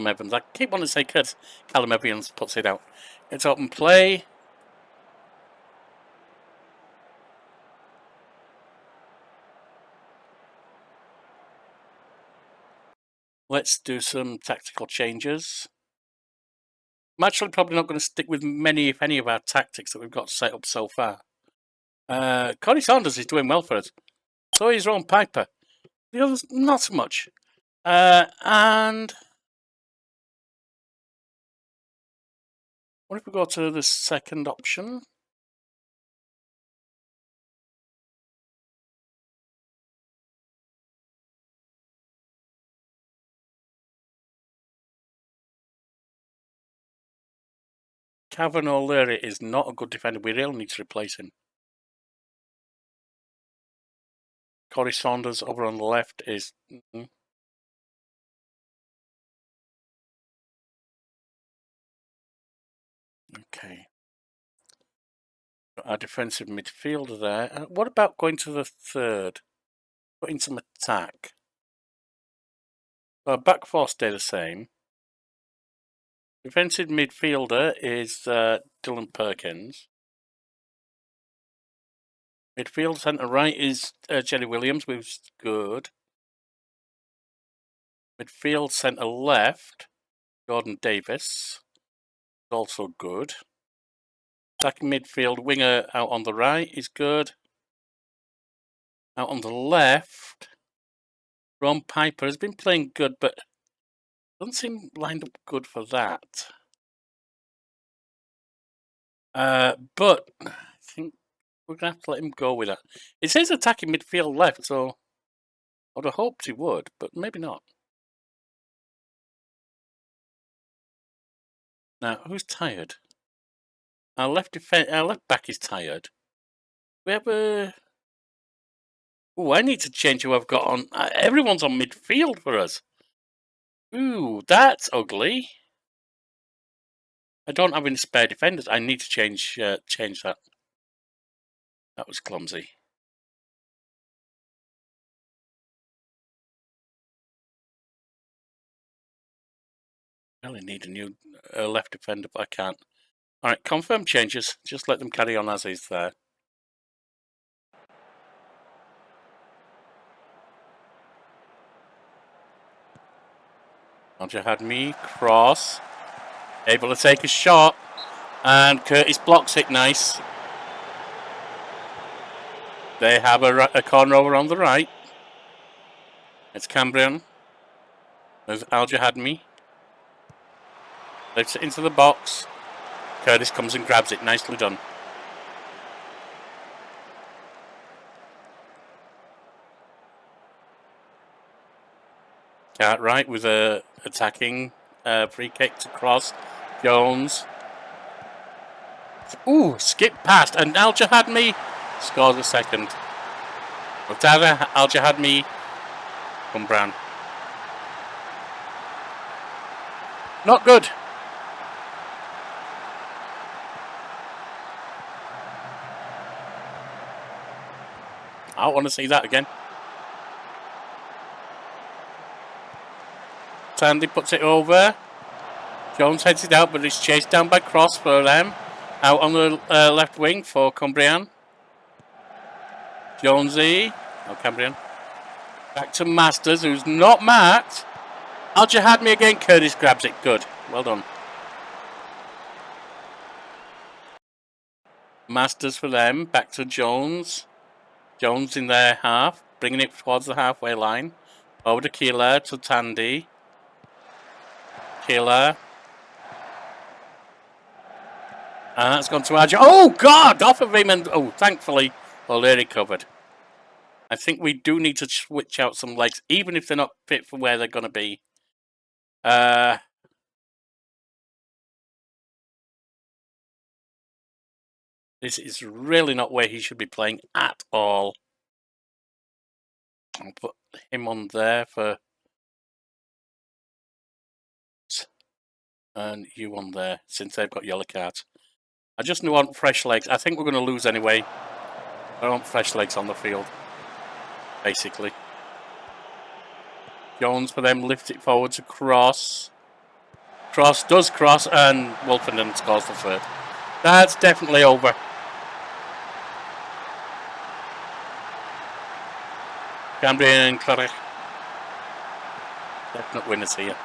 Evans. I keep wanting to say Callum Evans puts it out. It's open play. Let's do some tactical changes. I'm actually probably not going to stick with many, if any, of our tactics that we've got set up so far. Connie Saunders is doing well for us. So is Ron Piper. The others, not so much. And what if we go to the second option? Cavan O'Leary is not a good defender. We really need to replace him. Corey Saunders over on the left is... Okay. Got our defensive midfielder there. What about going to the third? Putting some attack. Well, back four stay the same. Defensive midfielder is Dylan Perkins. Midfield centre right is Jerry Williams, who's good. Midfield centre left, Gordon Davis, also good. Attacking midfield winger out on the right is good. Out on the left, Ron Piper has been playing good, but doesn't seem lined up good for that. But I think we're going to have to let him go with that. It says attacking midfield left, so I would have hoped he would, but maybe not. Now, who's tired? Our left back is tired. We have a... Ooh, I need to change who I've got on. Everyone's on midfield for us. Ooh, that's ugly. I don't have any spare defenders. I need to change that. That was clumsy. I really need a new left defender, but I can't. Alright, confirm changes. Just let them carry on as is there. Roger had me cross. Able to take a shot. And Curtis blocks it nice. They have a corner over on the right. It's Cambrian. There's Al Jahadmi. Lifts it into the box. Curtis comes and grabs it. Nicely done. Cartwright with a attacking free kick to cross. Jones. Ooh, skip past, and Al Jahadmi scores a second. Otada, Al Jahadmi, Cumbran. Not good. I don't want to see that again. Sandy puts it over. Jones heads it out, but it's chased down by Cross for them. Out on the left wing for Cumbrian. Jonesy. No, Cumbrian. Back to Masters, who's not marked. Al Jahadmi again. Curtis grabs it. Good. Well done. Masters for them. Back to Jones. Jones in their half. Bringing it towards the halfway line. Over to Keeler, to Tandy. Keeler. And that's gone to Arjo. Oh, God! Off of him and... Oh, thankfully, well, they're recovered. I think we do need to switch out some legs, even if they're not fit for where they're going to be. This is really not where he should be playing at all. I'll put him on there for... And you on there, since they've got yellow cards. I just want fresh legs. I think we're going to lose anyway. I want fresh legs on the field, basically. Jones for them, lift it forward to Cross. Cross does cross, and Wolfenden scores the third. That's definitely over. Cambrian and Cleric. Definite winners here.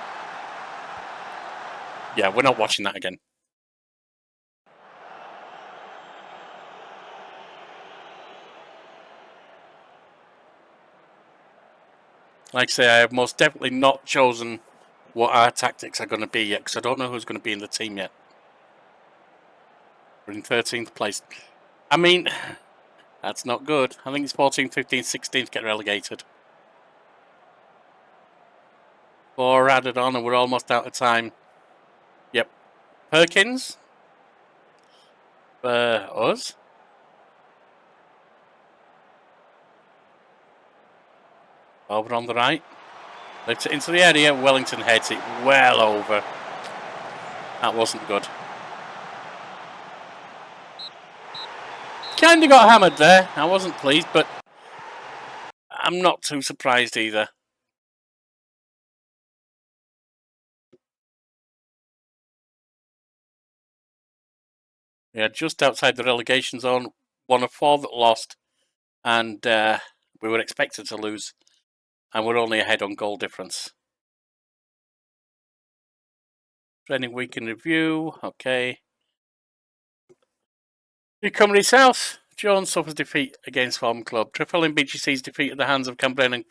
Yeah, we're not watching that again. Like I say, I have most definitely not chosen what our tactics are going to be yet, because I don't know who's going to be in the team yet. We're in 13th place. I mean, that's not good. I think it's 14, 15, 16 to get relegated. 4 added on, and we're almost out of time. Yep. Perkins. For us. Over on the right. Lifts it into the area. Wellington heads it well over. That wasn't good. Kinda got hammered there. I wasn't pleased, but I'm not too surprised either. Yeah, just outside the relegation zone. 1 of 4 that lost. And we were expected to lose. And we're only ahead on goal difference. Training week in review. Okay. Newcomer South. Jones suffers defeat against former club. Trefelin BGC's defeat at the hands of Cambrian and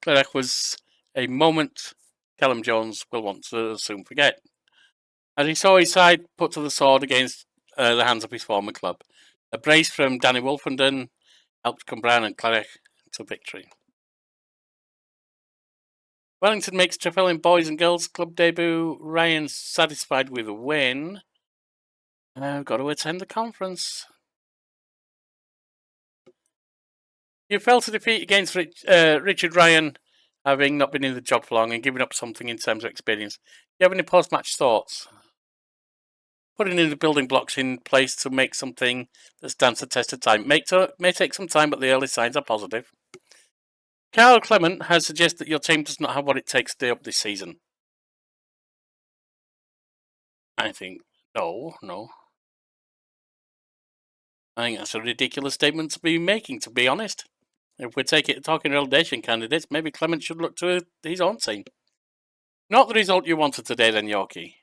Cleric was a moment Callum Jones will want to soon forget, as he saw his side put to the sword against the hands of his former club. A brace from Danny Wolfenden helped Cambrian and Cleric to victory. Wellington makes Trefelin boys and girls club debut. Ryan satisfied with a win. Got to attend the conference. You fell to defeat against Richard Ryan, having not been in the job for long and giving up something in terms of experience. Do you have any post-match thoughts? Putting in the building blocks in place to make something that stands the test of time. May take some time, but the early signs are positive. Carl Clement has suggested that your team does not have what it takes to stay up this season. I think no. I think that's a ridiculous statement to be making, to be honest. If we're talking relegation candidates, maybe Clement should look to his own team. Not the result you wanted today, then, Yorkie.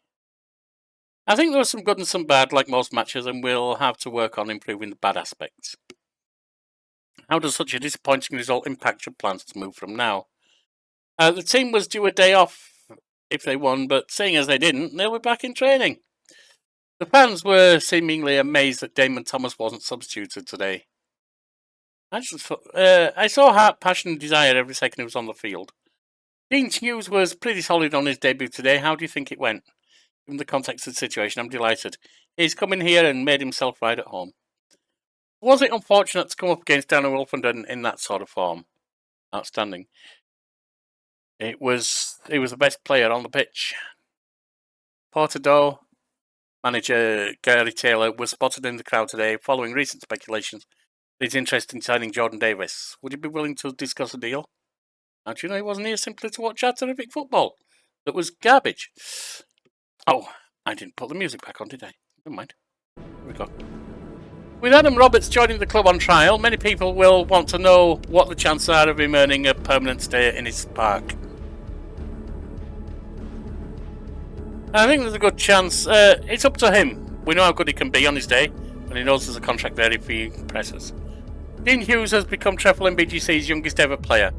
I think there was some good and some bad, like most matches, and we'll have to work on improving the bad aspects. How does such a disappointing result impact your plans to move from now? The team was due a day off if they won, but seeing as they didn't, they'll be back in training. The fans were seemingly amazed that Damon Thomas wasn't substituted today. I saw heart, passion, and desire every second he was on the field. Dean Hughes was pretty solid on his debut today. How do you think it went? In the context of the situation, I'm delighted. He's come in here and made himself right at home. Was it unfortunate to come up against Daniel Wolfenden in that sort of form? Outstanding. He was the best player on the pitch. Portadoe, manager Gary Taylor, was spotted in the crowd today following recent speculations that he's interested in signing Jordan Davis. Would you be willing to discuss a deal? How do you know he wasn't here simply to watch our terrific football? That was garbage. Oh, I didn't put the music back on, did I? Never mind. Here we go. With Adam Roberts joining the club on trial, many people will want to know what the chances are of him earning a permanent stay in his park. I think there's a good chance. It's up to him. We know how good he can be on his day, and he knows there's a contract there if he presses. Dean Hughes has become Trefelin BGC's youngest ever player.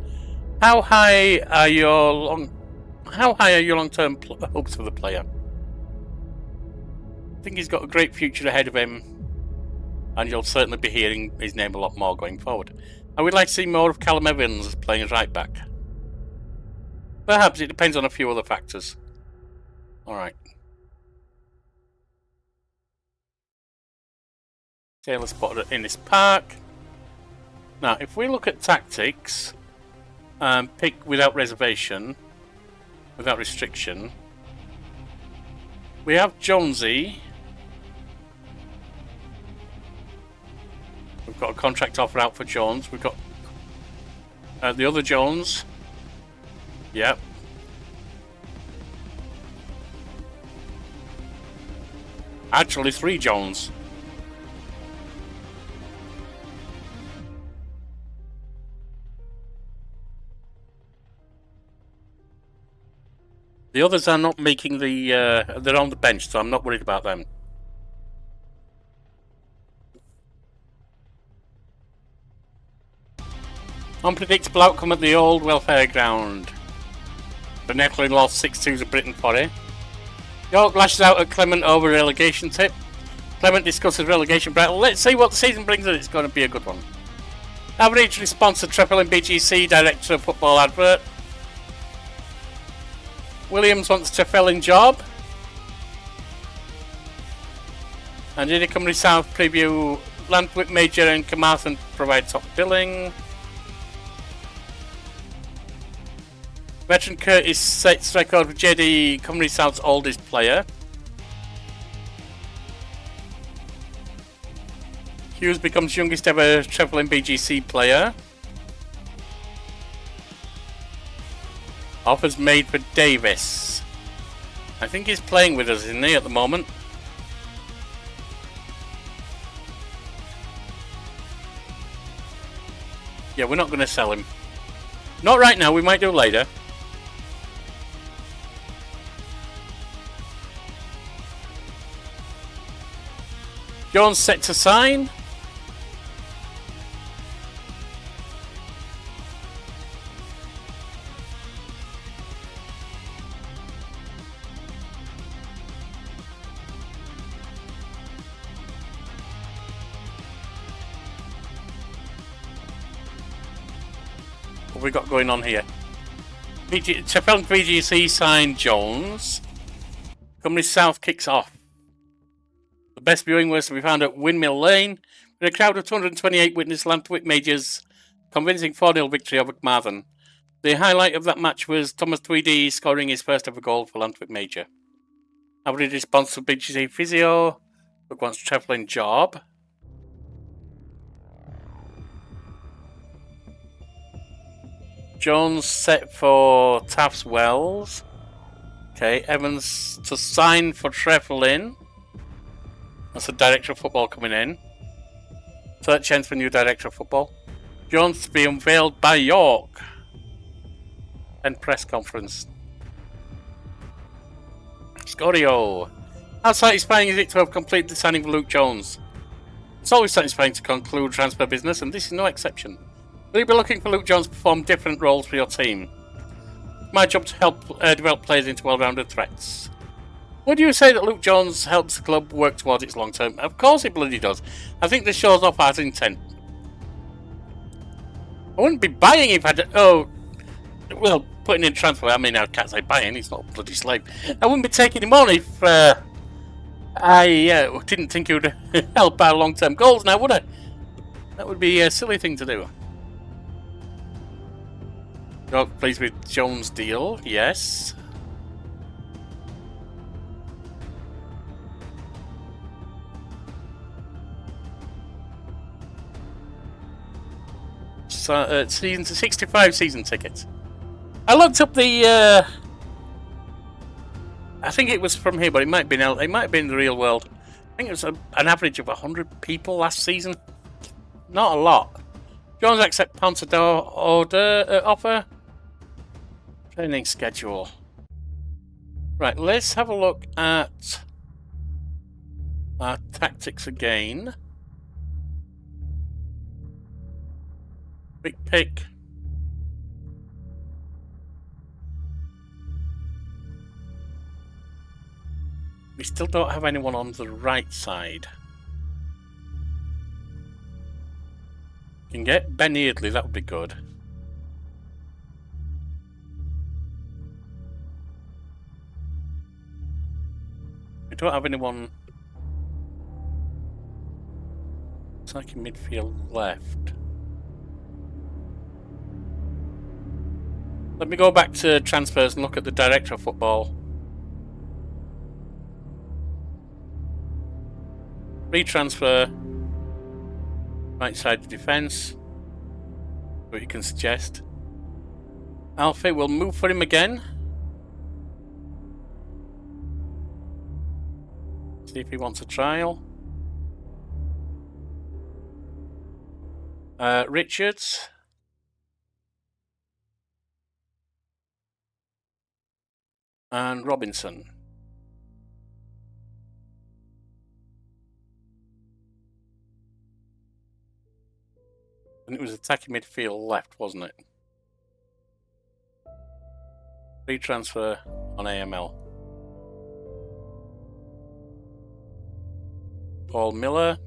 How high are your long-term hopes for the player? I think he's got a great future ahead of him, and you'll certainly be hearing his name a lot more going forward. I would like to see more of Callum Evans playing as right back. Perhaps it depends on a few other factors. Alright. Taylor spotted in this park. Now, if we look at tactics, pick without reservation, without restriction, we have Jonesy. We've got a contract offer out for Jones. We've got the other Jones. Yep. Actually, 3 Jones. The others are not making the... they're on the bench, so I'm not worried about them. Unpredictable outcome at the old welfare ground. The Necklin lost 6-2 to Britain Forest. York lashes out at Clement over relegation tip. Clement discusses relegation battle. Let's see what the season brings us. It's going to be a good one. Average response to Trefelin BGC Director of Football advert. Williams wants Trefelin job. And Indy Cymru South preview. Lantwick Major and Carmarthen provide top billing. Veteran Curtis sets record for JD Cymru South's oldest player. Hughes becomes youngest ever Trefelin BGC player. Offers made for Davis. I think he's playing with us, isn't he, at the moment? Yeah, we're not going to sell him. Not right now, we might do later. Jones set to sign. What have we got going on here? Trefelin BGC signed Jones. Cymru South kicks off. The best viewing was to be found at Windmill Lane, where a crowd of 228 witnessed Lantwick Major's convincing 4-0 victory over Carmarthen. The highlight of that match was Thomas Tweedy scoring his first ever goal for Lantwick Major. Average response to BGC Physio. Look, wants Trefelin job. Jones set for Taffs Wells. Okay, Evans to sign for Trefelin. That's the Director of Football coming in. Third chance for new Director of Football. Jones to be unveiled by York. And press conference. Scorio. How satisfying is it to have completed the signing of Luke Jones? It's always satisfying to conclude transfer business, and this is no exception. Will you be looking for Luke Jones to perform different roles for your team? my job to help develop players into well-rounded threats. Would you say that Luke Jones helps the club work towards its long term? Of course he bloody does. I think this shows off our intent. I wouldn't be buying if I well, putting in transfer, I mean, I can't say buying, he's not a bloody slave. I wouldn't be taking him on if I didn't think he would help our long-term goals now, would I? That would be a silly thing to do. You're pleased with Jones' deal? Yes. So, season 65 season tickets. I looked up the. I think it was from here, but it might be in the real world. I think it was an average of 100 people last season. Not a lot. Jones accept Pontador order offer. Training schedule. Right, let's have a look at our tactics again. Quick pick. We still don't have anyone on the right side. Can get Ben Eardley, that would be good. We don't have anyone attacking midfield left. Let me go back to transfers and look at the director of football. Retransfer. Right side defence. What you can suggest. Alfie will move for him again. See if he wants a trial. Richards. And Robinson. And it was attacking midfield left, wasn't it? Free transfer on AML. Paul Miller.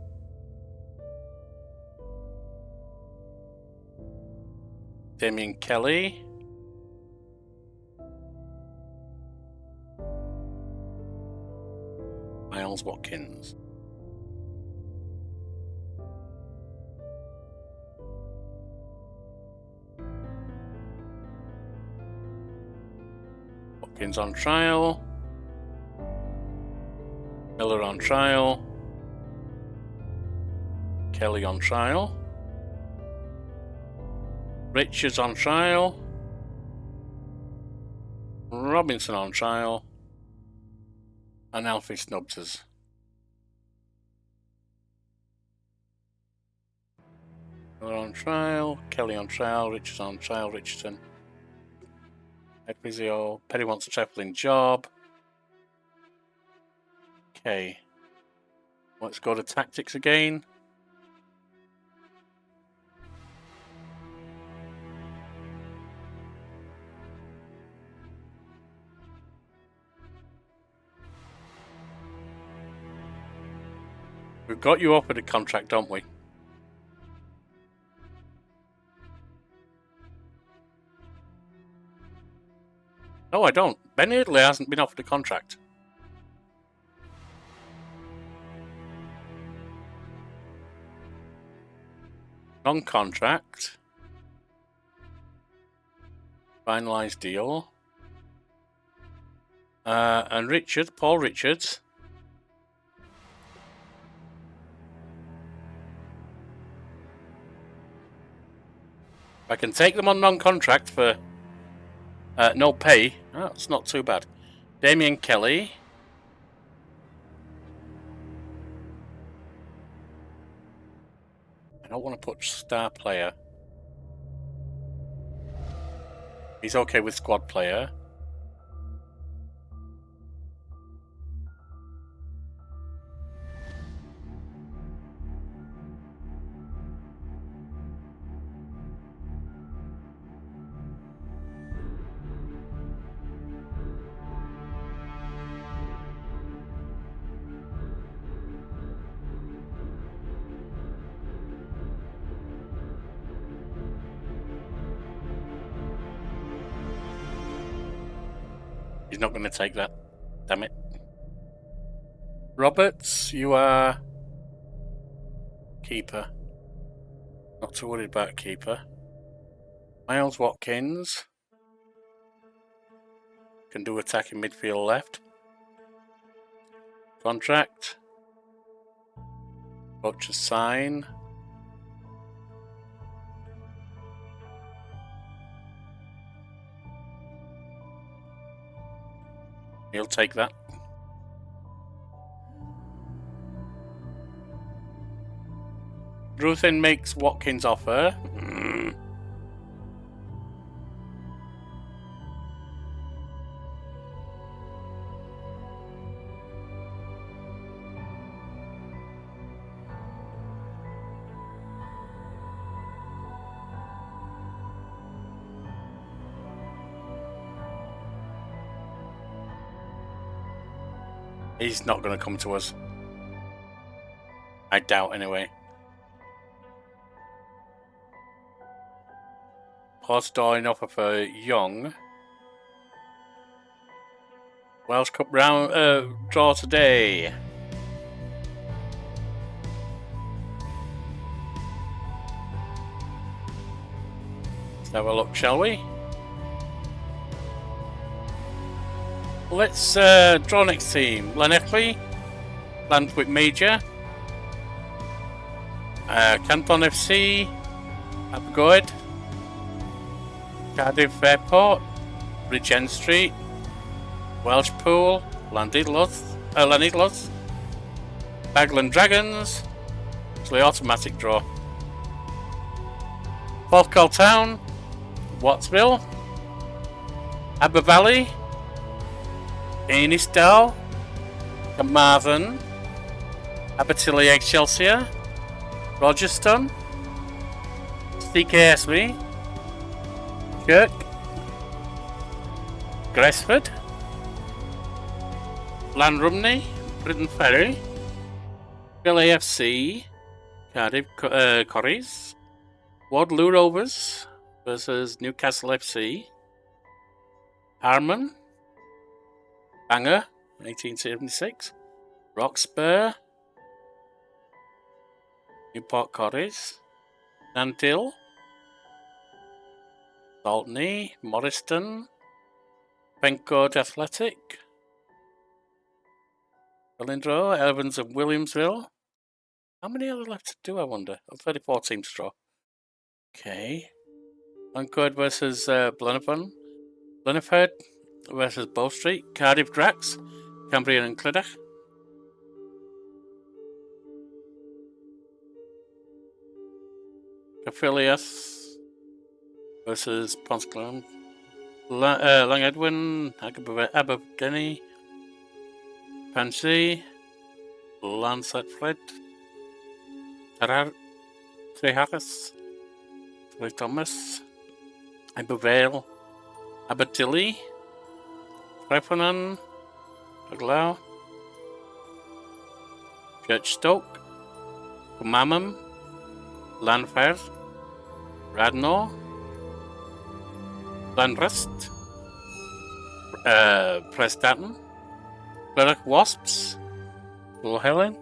Damien Kelly. Miles Watkins. Watkins on trial. Miller on trial. Kelly on trial. Richards on trial. Robinson on trial. And Alfie snubs us. Miller on trial. Kelly on trial. Richards on trial. Richardson. Head physio. Perry wants a Trefelin job. Okay. Let's go to tactics again. We've got you offered a contract, don't we? No, I don't. Ben Eardley hasn't been offered a contract. Non-contract. Finalised deal. And Paul Richards. I can take them on non-contract for no pay. Oh, it's not too bad. Damien Kelly. I don't want to put star player. He's okay with squad player. He's not going to take that. Damn it. Roberts, you are keeper. Not too worried about keeper. Miles Watkins can do attacking midfield left. Contract. Butcher sign. He'll take that. Ruthin makes Watkins offer. He's not going to come to us. I doubt, anyway. Portador in offer for Young. Welsh Cup round draw today. Let's have a look, shall we? Let's draw next team. Laneckley, Lantwick Major, Canton FC, Abergoed, Cardiff Airport, Bridgend Street, Welshpool, Llanidloth, Bagland Dragons. It's the automatic draw. Porthcawl Town, Wattsville, Aber Valley, Ainisdale, Carmarthen, Abertilly Excelsior, Rogerstone, CKSB, Kirk, Gresford, Llanrumney, Britton Ferry, Bill AFC, Cardiff Corries, Wadloo Rovers versus Newcastle FC, Harman, Bangor, 1876, Roxburgh, Newport Corries, Nantill, Saltney, Morriston, Pencoed Athletic, Willindrow, Evans and Williamsville. How many are there left to do, I wonder? 34 teams to draw. Okay. Pencoed versus Blenheim, Blenheim versus Bow Street, Cardiff Drax, Cambrian and Clydach. Caphilias versus Ponsclone, Lang Edwin, Abergany, Pansy, Lancet Fred, Treharris, Trey Thomas, Abervale, Abertilly, Trefelin, Aglau, Churchstoke, Cumamam, Lanfair, Radnor, Lanrust, Prestatton, Cleric Wasps, Little Helen,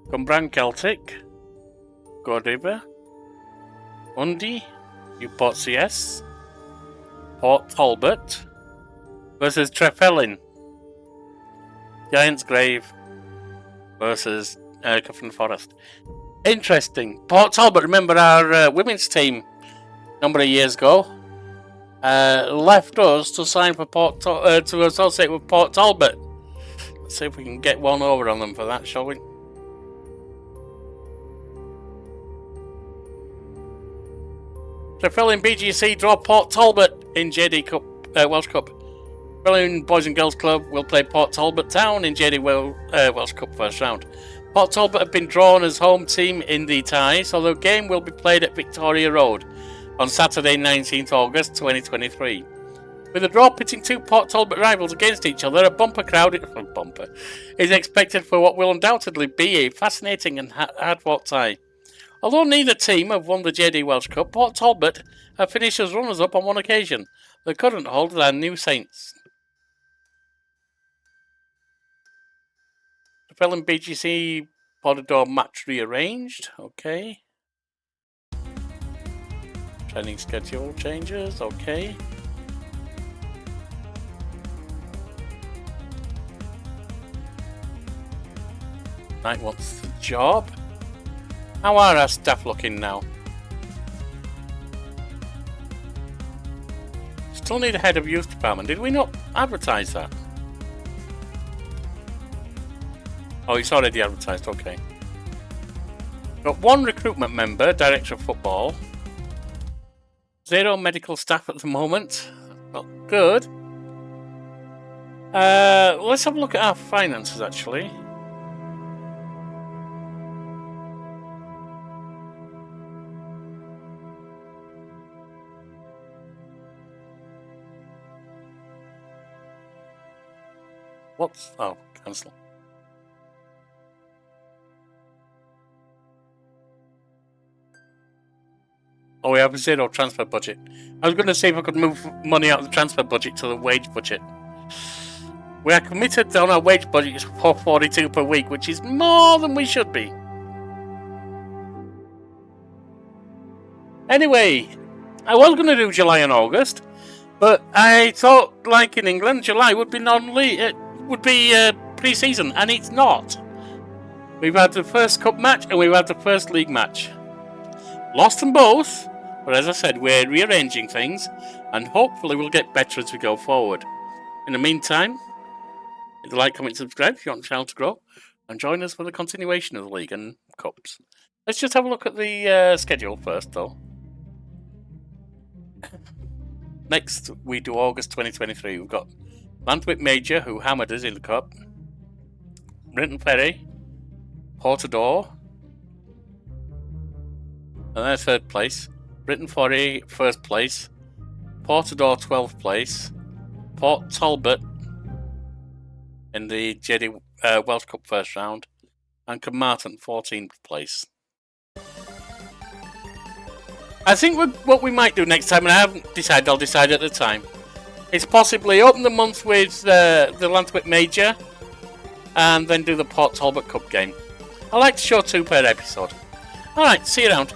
Cumbran Celtic, Gordiva, Undy, Newport CS, Port Talbot versus Trefelin, Giant's Grave versus Cuffin Forest. Interesting. Port Talbot, remember our women's team a number of years ago, left us to sign for to associate with Port Talbot. Let's see if we can get one over on them for that, shall we? Trefelin BGC draw Port Talbot in JD Cup, Welsh Cup. Trefelin Boys and Girls Club will play Port Talbot Town in JD Welsh Cup first round. Port Talbot have been drawn as home team in the tie, so the game will be played at Victoria Road on Saturday 19th August 2023. With the draw pitting two Port Talbot rivals against each other, a bumper crowd is expected for what will undoubtedly be a fascinating and hard-fought tie. Although neither team have won the JD Welsh Cup, Port Talbot have finished as runners-up on one occasion. The current holders are New Saints. Trefelin BGC Portador match rearranged. Okay. Training schedule changes. Okay. Knight wants the job. How are our staff looking now? Still need a head of youth department. Did we not advertise that? Oh, it's already advertised. Okay. Got one recruitment member, director of football. 0 medical staff at the moment. Not good. Let's have a look at our finances actually. What's... oh, cancel. Oh, we have a 0 transfer budget. I was going to see if I could move money out of the transfer budget to the wage budget. We are committed on our wage budget for 42 per week, which is more than we should be. Anyway, I was going to do July and August, but I thought, like in England, July would be pre-season, and it's not. We've had the first cup match and we've had the first league match. Lost them both, but as I said, we're rearranging things, and hopefully we'll get better as we go forward. In the meantime, hit the like, comment, subscribe if you want the channel to grow, and join us for the continuation of the league and cups. Let's just have a look at the schedule first, though. Next, we do August 2023. We've got Lantwick Major, who hammered us in the cup. Brinton Ferry, Portador, and they're 3rd place. Brinton Ferry, 1st place. Portador, 12th place. Port Talbot in the JD Welsh Cup 1st round. And Carmarthen, 14th place. I think what we might do next time, and I haven't decided, I'll decide at the time, is possibly open the month with the Lantwick Major and then do the Port Talbot Cup game. I like to show 2 per episode. Alright, see you around.